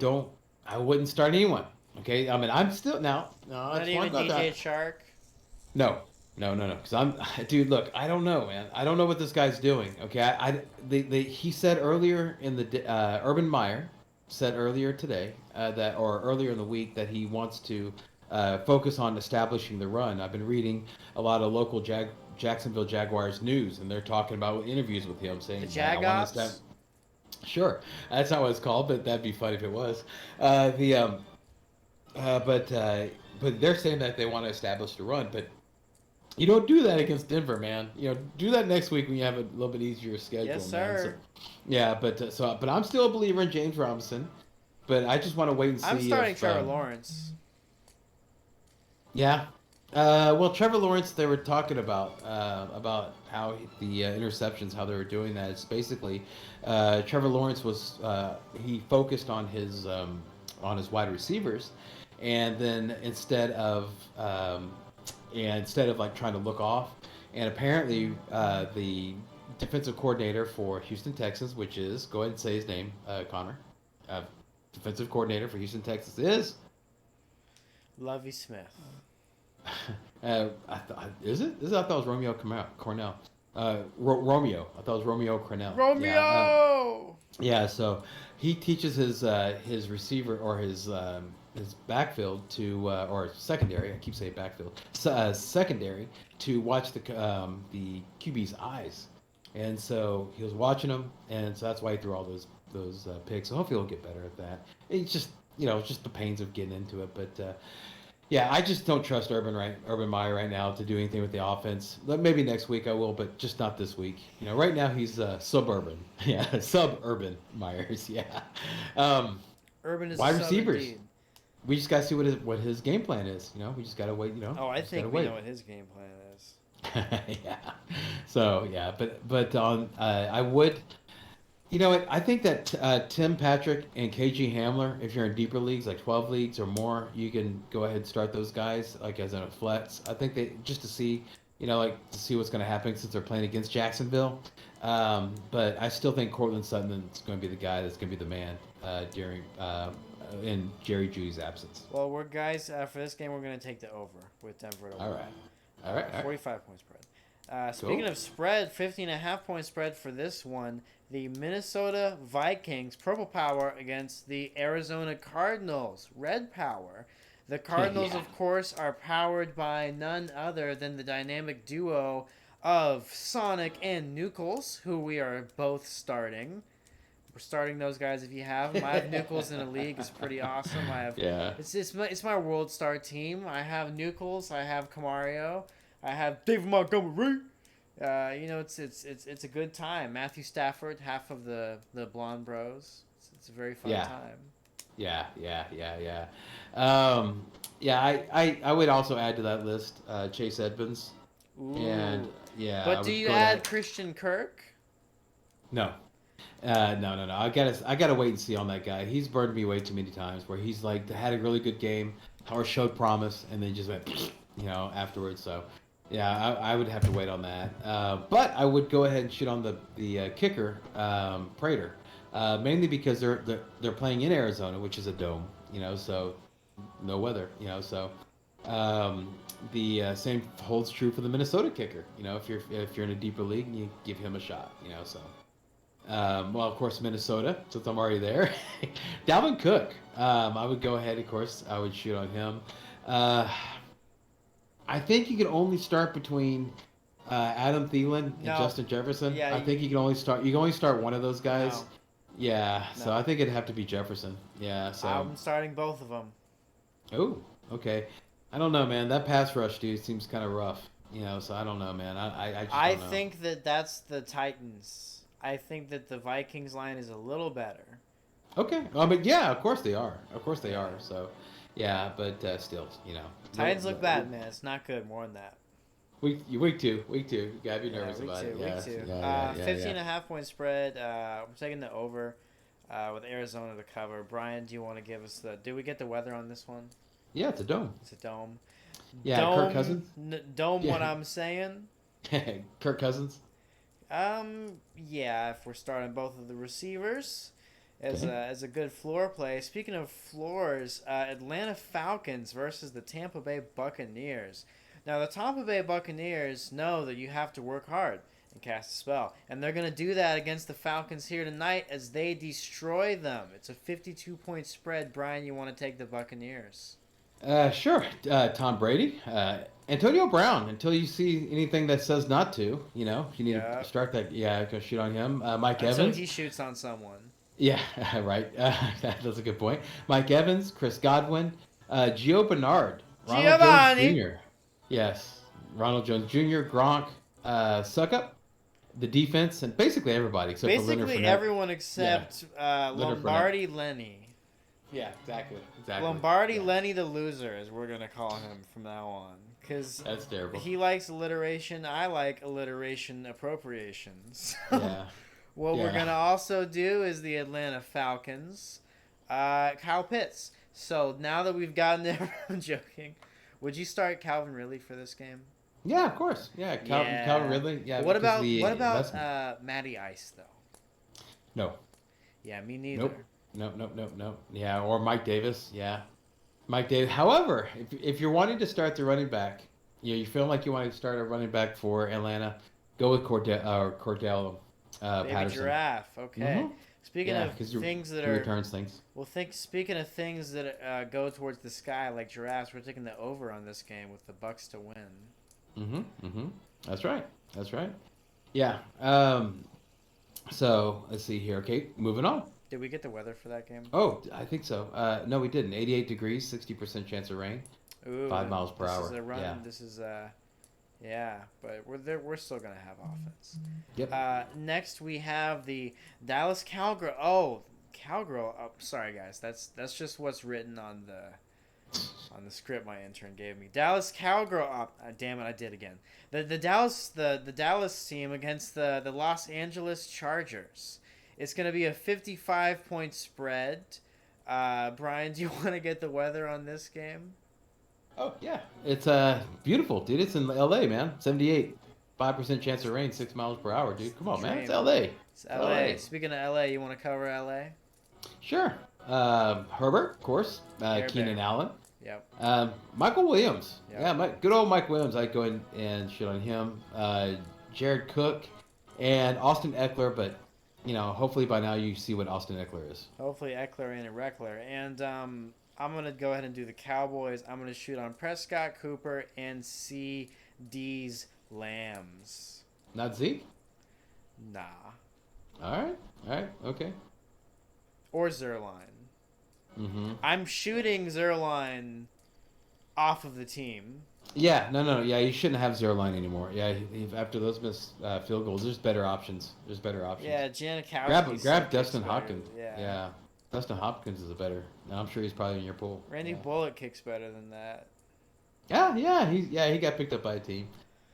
wouldn't start anyone. Okay, I mean, I'm still now. No, I Not just want even to go DJ that. Shark. No, no. Because dude. Look, I don't know, man. I don't know what this guy's doing. Okay, he said earlier in Urban Meyer said earlier today or earlier in the week that he wants to focus on establishing the run. I've been reading a lot of local Jacksonville Jaguars news, and they're talking about interviews with him, saying, The "Man, I want to Jagops. Sure, that's not what it's called, but that'd be funny if it was. The uh, but uh, but they're saying that they want to establish the run, but you don't do that against Denver, man. Do that next week when you have a little bit easier schedule, Yes, man. So, sir. yeah, but I'm still a believer in James Robinson, but I just want to wait and I'm see starting if Trevor Lawrence. yeah. Well, Trevor Lawrence, they were talking about how the interceptions, how they were doing that. It's basically Trevor Lawrence was he focused on his wide receivers, and then instead of like trying to look off, and apparently the defensive coordinator for Houston Texans, which is go ahead and say his name, Connor, defensive coordinator for Houston Texans is. Lovey Smith. Is it? I thought it was Romeo Cornell. Romeo. I thought it was Romeo Cornell. Romeo! Yeah. So he teaches his receiver or his backfield to or secondary. I keep saying backfield. Secondary to watch the QB's eyes, and so he was watching them, and so that's why he threw all those picks. So hopefully he'll get better at that. It's just just the pains of getting into it, but. Yeah, I just don't trust Urban Meyer right now to do anything with the offense. Maybe next week I will, but just not this week. Right now he's suburban. Yeah, suburban Myers. Yeah. Um, Urban is Wide a sub receivers. indeed. We just got to see what his game plan is. We just got to wait. Oh, I just think gotta we wait. know what his game plan is. Yeah. So yeah, but on I would. You know what? I think that Tim Patrick and KG Hamler, if you're in deeper leagues, like 12 leagues or more, you can go ahead and start those guys like as a flex. I think they just to see, to see what's going to happen since they're playing against Jacksonville. But I still think Cortland Sutton is going to be the guy that's going to be the man during in Jerry Jeudy's absence. Well, we're guys for this game. We're going to take the over with Denver to win. All right. 45 point spread. Speaking of spread, 15.5 point spread for this one. The Minnesota Vikings, purple power, against the Arizona Cardinals, red power. The Cardinals, Yeah. of course, are powered by none other than the dynamic duo of Sonic and Nuckles, who we are both starting. We're starting those guys if you have them. I have Nuckles in a league. It's pretty awesome. Yeah. It's my World Star team. I have Nuckles. I have Camario. I have David Montgomery. It's a good time. Matthew Stafford, half of the Blonde Bros. It's a very fun time. Yeah. I would also add to that list Chase Edmonds. Ooh. And yeah. But do you add Christian Kirk? No. No. I gotta wait and see on that guy. He's burned me way too many times where he's like had a really good game or showed promise and then just went afterwards. So yeah, I would have to wait on that. But I would go ahead and shoot on the kicker, Prater, mainly because they're playing in Arizona, which is a dome, so no weather, so the same holds true for the Minnesota kicker. If you're in a deeper league, you give him a shot, so. Well, of course, Minnesota, since I'm already there. Dalvin Cook, I would go ahead, of course, I would shoot on him. I think you can only start between Adam Thielen and Justin Jefferson. Yeah, I think you can only start one of those guys. No. Yeah, so I think it'd have to be Jefferson. Yeah, so I'm starting both of them. Oh, okay. I don't know, man. That pass rush, dude, seems kind of rough. So I don't know, man. I just don't know. think that's the Titans. I think that the Vikings line is a little better. Okay. But yeah, of course they are. Of course they are. So, yeah, but still, Titans look bad, man. It's not good. More than that. Week two. You gotta be nervous week about two, it. Week two. Yeah. 15.5 point spread. I'm taking the over. with Arizona to cover. Brian, do you want to give us the? Do we get the weather on this one? Yeah, it's a dome. It's a dome. Yeah, Dome, Kirk Cousins. Dome. Yeah. What I'm saying. Kirk Cousins. Yeah. If we're starting both of the receivers. Okay. As a good floor play. Speaking of floors, Atlanta Falcons versus the Tampa Bay Buccaneers. Now, the Tampa Bay Buccaneers know that you have to work hard and cast a spell. And they're going to do that against the Falcons here tonight as they destroy them. It's a 52-point spread. Brian, you want to take the Buccaneers? Sure. Tom Brady. Antonio Brown, until you see anything that says not to, you need to start that. Yeah, go shoot on him. Mike Until Evans. he shoots on someone. Yeah, right. That's a good point. Mike Evans, Chris Godwin, Gio Bernard, Ronald Giovanni. Jones Jr. Yes, Ronald Jones Jr., Gronk, Suckup, the defense, and basically everybody except for Leonard Basically Fournette. everyone except Lombardi Lenny. Yeah, exactly. Lombardi Lenny the loser, as we're going to call him from now on. Because that's terrible. He likes alliteration. I like alliteration appropriations. Yeah. What we're going to also do is the Atlanta Falcons. Kyle Pitts. So now that we've gotten there, I'm joking. Would you start Calvin Ridley for this game? Yeah, of course. Yeah, Calvin Ridley. Yeah. What about Matty Ice though? No. Yeah, me neither. Nope. Yeah, or Mike Davis. Yeah, Mike Davis. However, if you're wanting to start the running back, you feel like you want to start a running back for Atlanta, go with Cordell Patterson. Giraffe. Okay. Mm-hmm. Speaking of things that returns things. Well, speaking of things that go towards the sky like giraffes, we're taking the over on this game with the Bucks to win. That's right. Yeah. So let's see here. Okay, moving on. Did we get the weather for that game? Oh, I think so. No, we didn't. 88 degrees, 60% chance of rain. Ooh, 5 miles per hour. This is a run. Yeah. This is yeah, but we're still gonna have offense. Yep. Next we have the Dallas Cowgirl. Oh, Cowgirl. Oh, sorry guys. That's just what's written on the script my intern gave me. Dallas Cowgirl. Oh, damn it! I did again. The Dallas team against the Los Angeles Chargers. It's gonna be a 55-point spread. Brian, do you want to get the weather on this game? Oh, yeah. It's beautiful, dude. It's in LA, man. 78. 5% chance of rain, 6 miles per hour, dude. Come on, man. It's LA. It's LA. Speaking of LA, you want to cover LA? Sure. Herbert, of course. Keenan Allen. Yep. Michael Williams. Yep. Yeah, good old Mike Williams. I'd go in and shit on him. Jared Cook and Austin Eckler, but hopefully by now you see what Austin Eckler is. Hopefully Eckler ain't a Reckler. And I'm going to go ahead and do the Cowboys. I'm going to shoot on Prescott, Cooper, and CD's Lambs. Not Zeke? Nah. All right. Okay. Or Zerline. Mm-hmm. I'm shooting Zerline off of the team. Yeah, no. Yeah, you shouldn't have zero line anymore. Yeah, after those missed field goals, there's better options. Yeah, Janikowski. Grab Dustin Hopkins. Yeah. Dustin Hopkins is a better. I'm sure he's probably in your pool. Randy Bullock kicks better than that. Yeah. He got picked up by a team.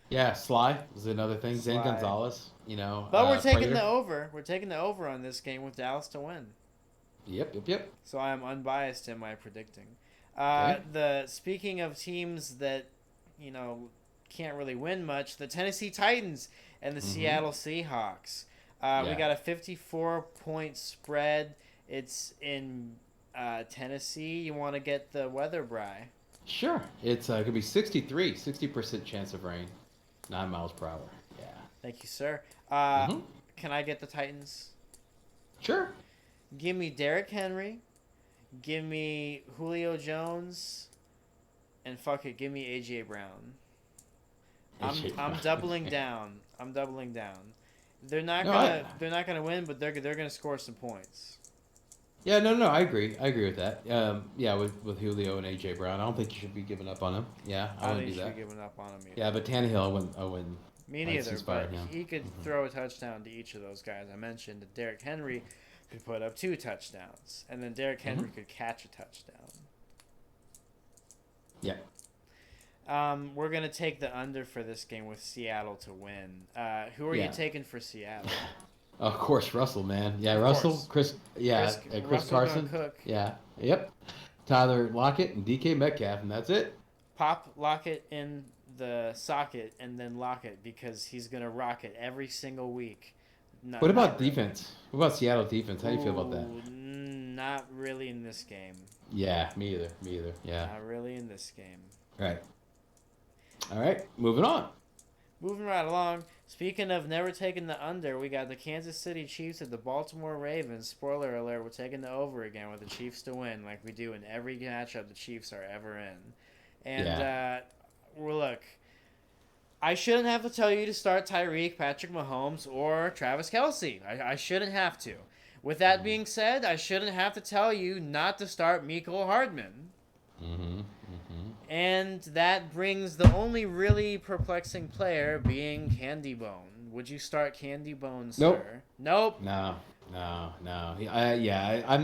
Yeah, Sly is another thing. Zane Gonzalez. But we're taking the over. We're taking the over on this game with Dallas to win. Yep. So I am unbiased in my predicting. Okay. Speaking of teams that can't really win much, the Tennessee Titans and the Seattle Seahawks. We got a 54-point spread. It's in Tennessee. You want to get the weather, Bry? Sure. It's going to be 60% chance of rain, 9 miles per hour. Yeah. Thank you, sir. Can I get the Titans? Sure. Give me Derrick Henry. Give me Julio Jones. And fuck it, give me AJ Brown. I'm doubling down. They're not gonna win, but they're gonna score some points. Yeah, no, I agree with that. With Julio and AJ Brown, I don't think you should be giving up on him. Yeah, I wouldn't do that. I think you should be giving up on him either. Yeah, but Tannehill, I wouldn't. Me neither, but he could throw a touchdown to each of those guys I mentioned. Derrick Henry could put up 2 touchdowns, and then Derrick Henry could catch a touchdown. Yeah. We're going to take the under for this game with Seattle to win. Who are you taking for Seattle? Of course, Russell, man. Yeah, Of Russell, course. Chris. Yeah, Chris Russell gonna Carson. cook. Yeah. Yep. Tyler Lockett and DK Metcalf, and that's it. Pop Lockett in the socket and then lock it because he's gonna rock it every single week. What Not about really. defense? What about Seattle defense? How do you feel about that? Ooh, not really in this game. Yeah, me either. Me either. Yeah. Not really in this game. Right. All right. Moving on. Moving right along. Speaking of never taking the under, we got the Kansas City Chiefs and the Baltimore Ravens. Spoiler alert, we're taking the over again with the Chiefs to win, like we do in every matchup the Chiefs are ever in. And well, look, I shouldn't have to tell you to start Tyreek, Patrick Mahomes, or Travis Kelce. I shouldn't have to. With that being said, I shouldn't have to tell you not to start Mecole Hardman. And that brings the only really perplexing player being Candy Bone. Would you start Candy Bone, sir? Nope. No. I'm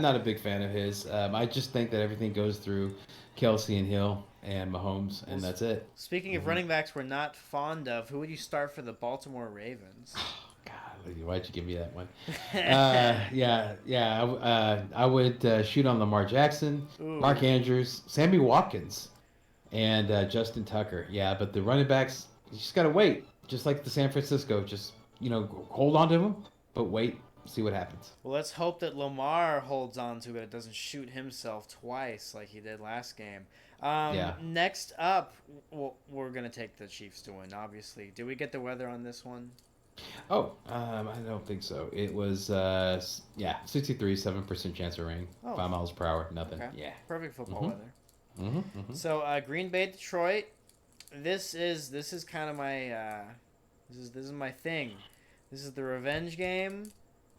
not a big fan of his. I just think that everything goes through Kelsey and Hill and Mahomes, and that's it. Speaking of running backs we're not fond of, who would you start for the Baltimore Ravens? God, why'd you give me that one? I would shoot on Lamar Jackson, Ooh. Mark Andrews, Sammy Watkins, and Justin Tucker. Yeah, but the running backs, you just gotta wait. Just like the San Francisco, just hold on to them, but wait, see what happens. Well, let's hope that Lamar holds on to it. It doesn't shoot himself twice like he did last game. Next up, we're going to take the Chiefs to win, obviously. Did we get the weather on this one? Oh, I don't think so. It was, 63, 7% chance of rain, 5 miles per hour, nothing. Okay. Yeah. Perfect football weather. So, Green Bay, Detroit. This is kind of my this is my thing. This is the revenge game,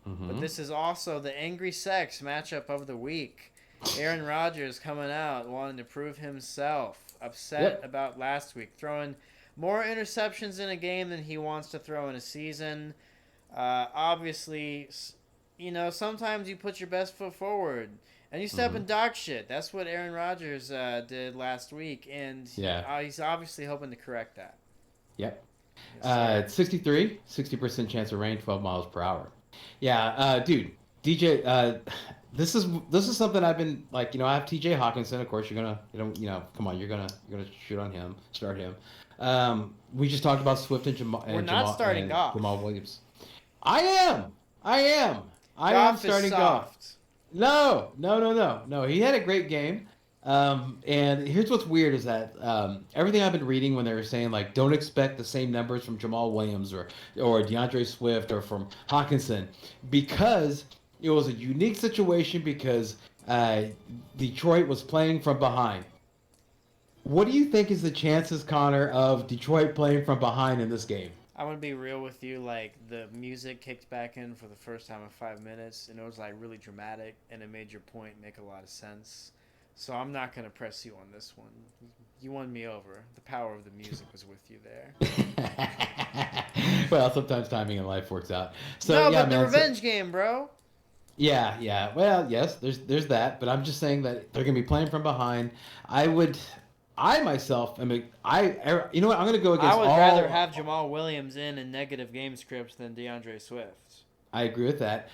but this is also the angry sex matchup of the week. Aaron Rodgers coming out wanting to prove himself, upset about last week, throwing more interceptions in a game than he wants to throw in a season. Obviously, sometimes you put your best foot forward. And you step in dog shit. That's what Aaron Rodgers did last week, and he's obviously hoping to correct that. Yep. Yes, 63, 60% chance of rain, 12 miles per hour. Yeah, dude, DJ. This is something I've been like. I have TJ Hawkinson. Of course, you're gonna. Come on, you're gonna shoot on him, start him. We just talked about Swift and Jamal. We're not starting Goff. Jamal Williams. I am starting Goff. No. He had a great game. And here's what's weird is that everything I've been reading when they were saying, like, don't expect the same numbers from Jamal Williams or DeAndre Swift or from Hawkinson, because it was a unique situation because Detroit was playing from behind. What do you think is the chances, Connor, of Detroit playing from behind in this game? I'm going to be real with you. Like, the music kicked back in for the first time in 5 minutes, and it was, like, really dramatic, and it made your point make a lot of sense. So I'm not going to press you on this one. You won me over. The power of the music was with you there. Well, sometimes timing in life works out. So, no, yeah, but the revenge game, bro. Yeah. Well, yes, there's that, but I'm just saying that they're going to be playing from behind. I myself, you know what? I'm going to go against I would rather have Jamal Williams in negative game scripts than DeAndre Swift. I agree with that.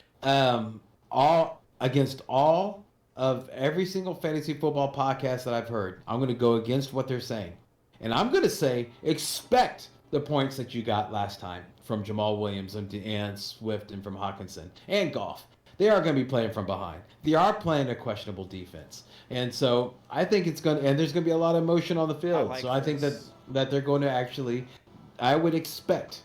Against all of every single fantasy football podcast that I've heard, I'm going to go against what they're saying. And I'm going to say, expect the points that you got last time from Jamal Williams and Swift and from Hawkinson and Goff. They are going to be playing from behind. They are playing a questionable defense. And so I think there's going to be a lot of emotion on the field. I think that they're going to actually, I would expect,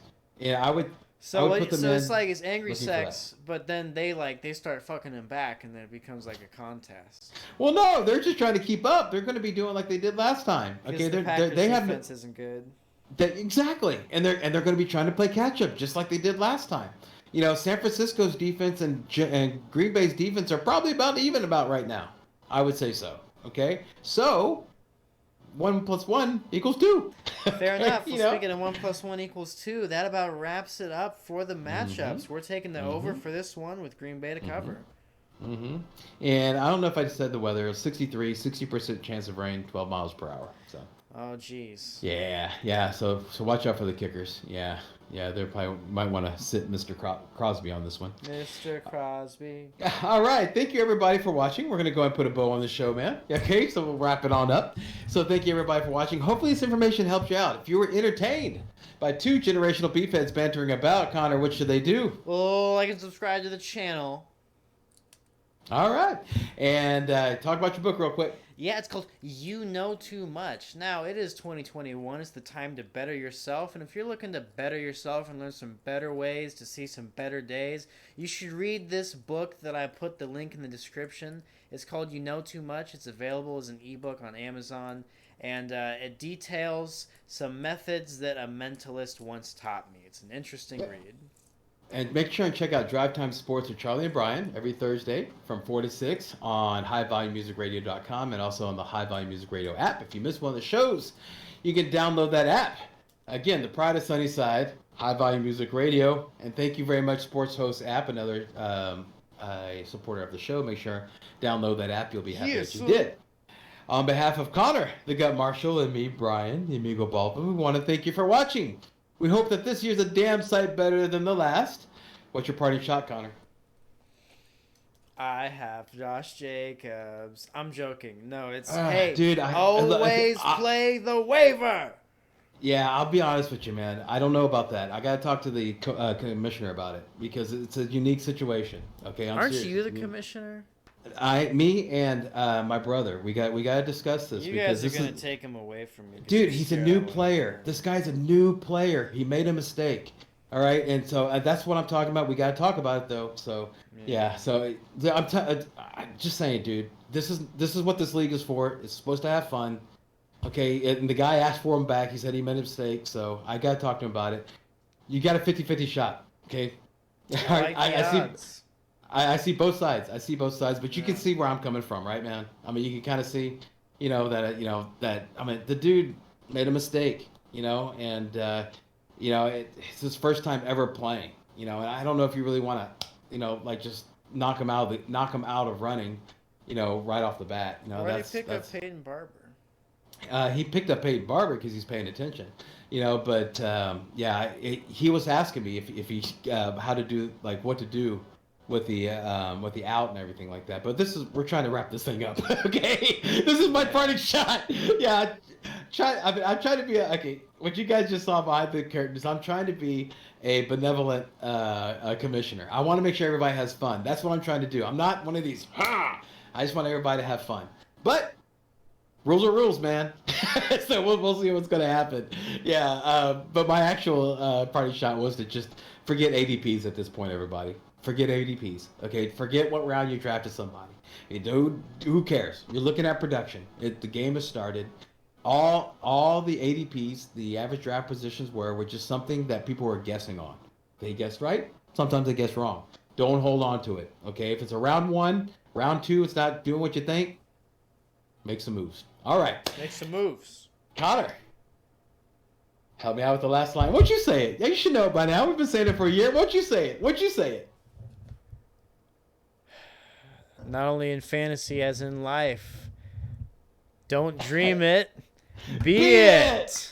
So it's like it's angry sex, but then they start fucking him back, and then it becomes like a contest. Well, no, they're just trying to keep up. They're going to be doing like they did last time. Okay, the Packers defense isn't good. Exactly, and they're going to be trying to play catch up just like they did last time. San Francisco's defense and Green Bay's defense are probably about even right now. I would say so. Okay, so 1 + 1 = 2. Fair enough. Well, speaking of 1 + 1 = 2, that about wraps it up for the matchups. We're taking the over for this one with Green Bay to cover. Mm-hmm. And I don't know if I said the weather. It's 63, 60% chance of rain, 12 miles per hour. So. Oh, jeez. Yeah. So watch out for the kickers. Yeah. They probably might want to sit Mr. Crosby on this one. Mr. Crosby. All right. Thank you, everybody, for watching. We're going to go and put a bow on the show, man. Okay, so we'll wrap it on up. So thank you, everybody, for watching. Hopefully this information helped you out. If you were entertained by two generational beefheads bantering about, Connor, what should they do? Well, like and subscribe to the channel. All right. And talk about your book real quick. Yeah, it's called You Know Too Much. Now, it is 2021. It's the time to better yourself. And if you're looking to better yourself and learn some better ways to see some better days, you should read this book that I put the link in the description. It's called You Know Too Much. It's available as an ebook on Amazon. And it details some methods that a mentalist once taught me. It's an interesting read. And make sure and check out Drive Time Sports with Charlie and Brian every Thursday from 4 to 6 on highvolumemusicradio.com and also on the High Volume Music Radio app. If you miss one of the shows, you can download that app. Again, the pride of Sunnyside, High Volume Music Radio. And thank you very much, Sports Host app, another supporter of the show. Make sure download that app. You'll be happy that you did. On behalf of Connor, the Gut Marshal, and me, Brian, the Amigo Baldwin, we want to thank you for watching. We hope that this year's a damn sight better than the last. What's your parting shot, Connor? I have Josh Jacobs. I'm joking. No, it's dude, always play the waiver. Yeah, I'll be honest with you, man. I don't know about that. I got to talk to the commissioner about it because it's a unique situation. Okay, Aren't you the commissioner? Me and my brother, we got to discuss this. You guys are gonna take him away from me, dude. He's a new player. This guy's a new player. He made a mistake. All right, and so that's what I'm talking about. We got to talk about it though. So yeah. So I'm just saying, dude. This is what this league is for. It's supposed to have fun. Okay, and the guy asked for him back. He said he made a mistake. So I got to talk to him about it. You got a 50-50 shot. Okay. I see both sides. But you can see where I'm coming from, right, man? I mean, you can kind of see, that the dude made a mistake, and it's his first time ever playing, and I don't know if you really want to, just knock him out of running, right off the bat. Why did he pick up Peyton Barber? He picked up Peyton Barber because he's paying attention, But he was asking me if he how to do what to do with the out and everything like that. But we're trying to wrap this thing up. Okay, this is my parting shot. Yeah, I'm trying to be okay. What you guys just saw behind the curtains, I'm trying to be a benevolent commissioner. I want to make sure everybody has fun. That's what I'm trying to do. I'm not one of these. I just want everybody to have fun. But rules are rules, man. So we'll see what's going to happen. Yeah, but my actual party shot was to just forget ADPs at this point, everybody. Forget ADPs, okay? Forget what round you drafted somebody. Who cares? You're looking at production. The game has started. All the ADPs, the average draft positions were just something that people were guessing on. They guessed right. Sometimes they guessed wrong. Don't hold on to it, okay? If it's a round 1, round 2, it's not doing what you think, make some moves. All right. Make some moves. Connor, help me out with the last line. Won't you say it? Yeah, you should know it by now. We've been saying it for a year. Won't you say it? Not only in fantasy as in life. Don't dream it. Be it.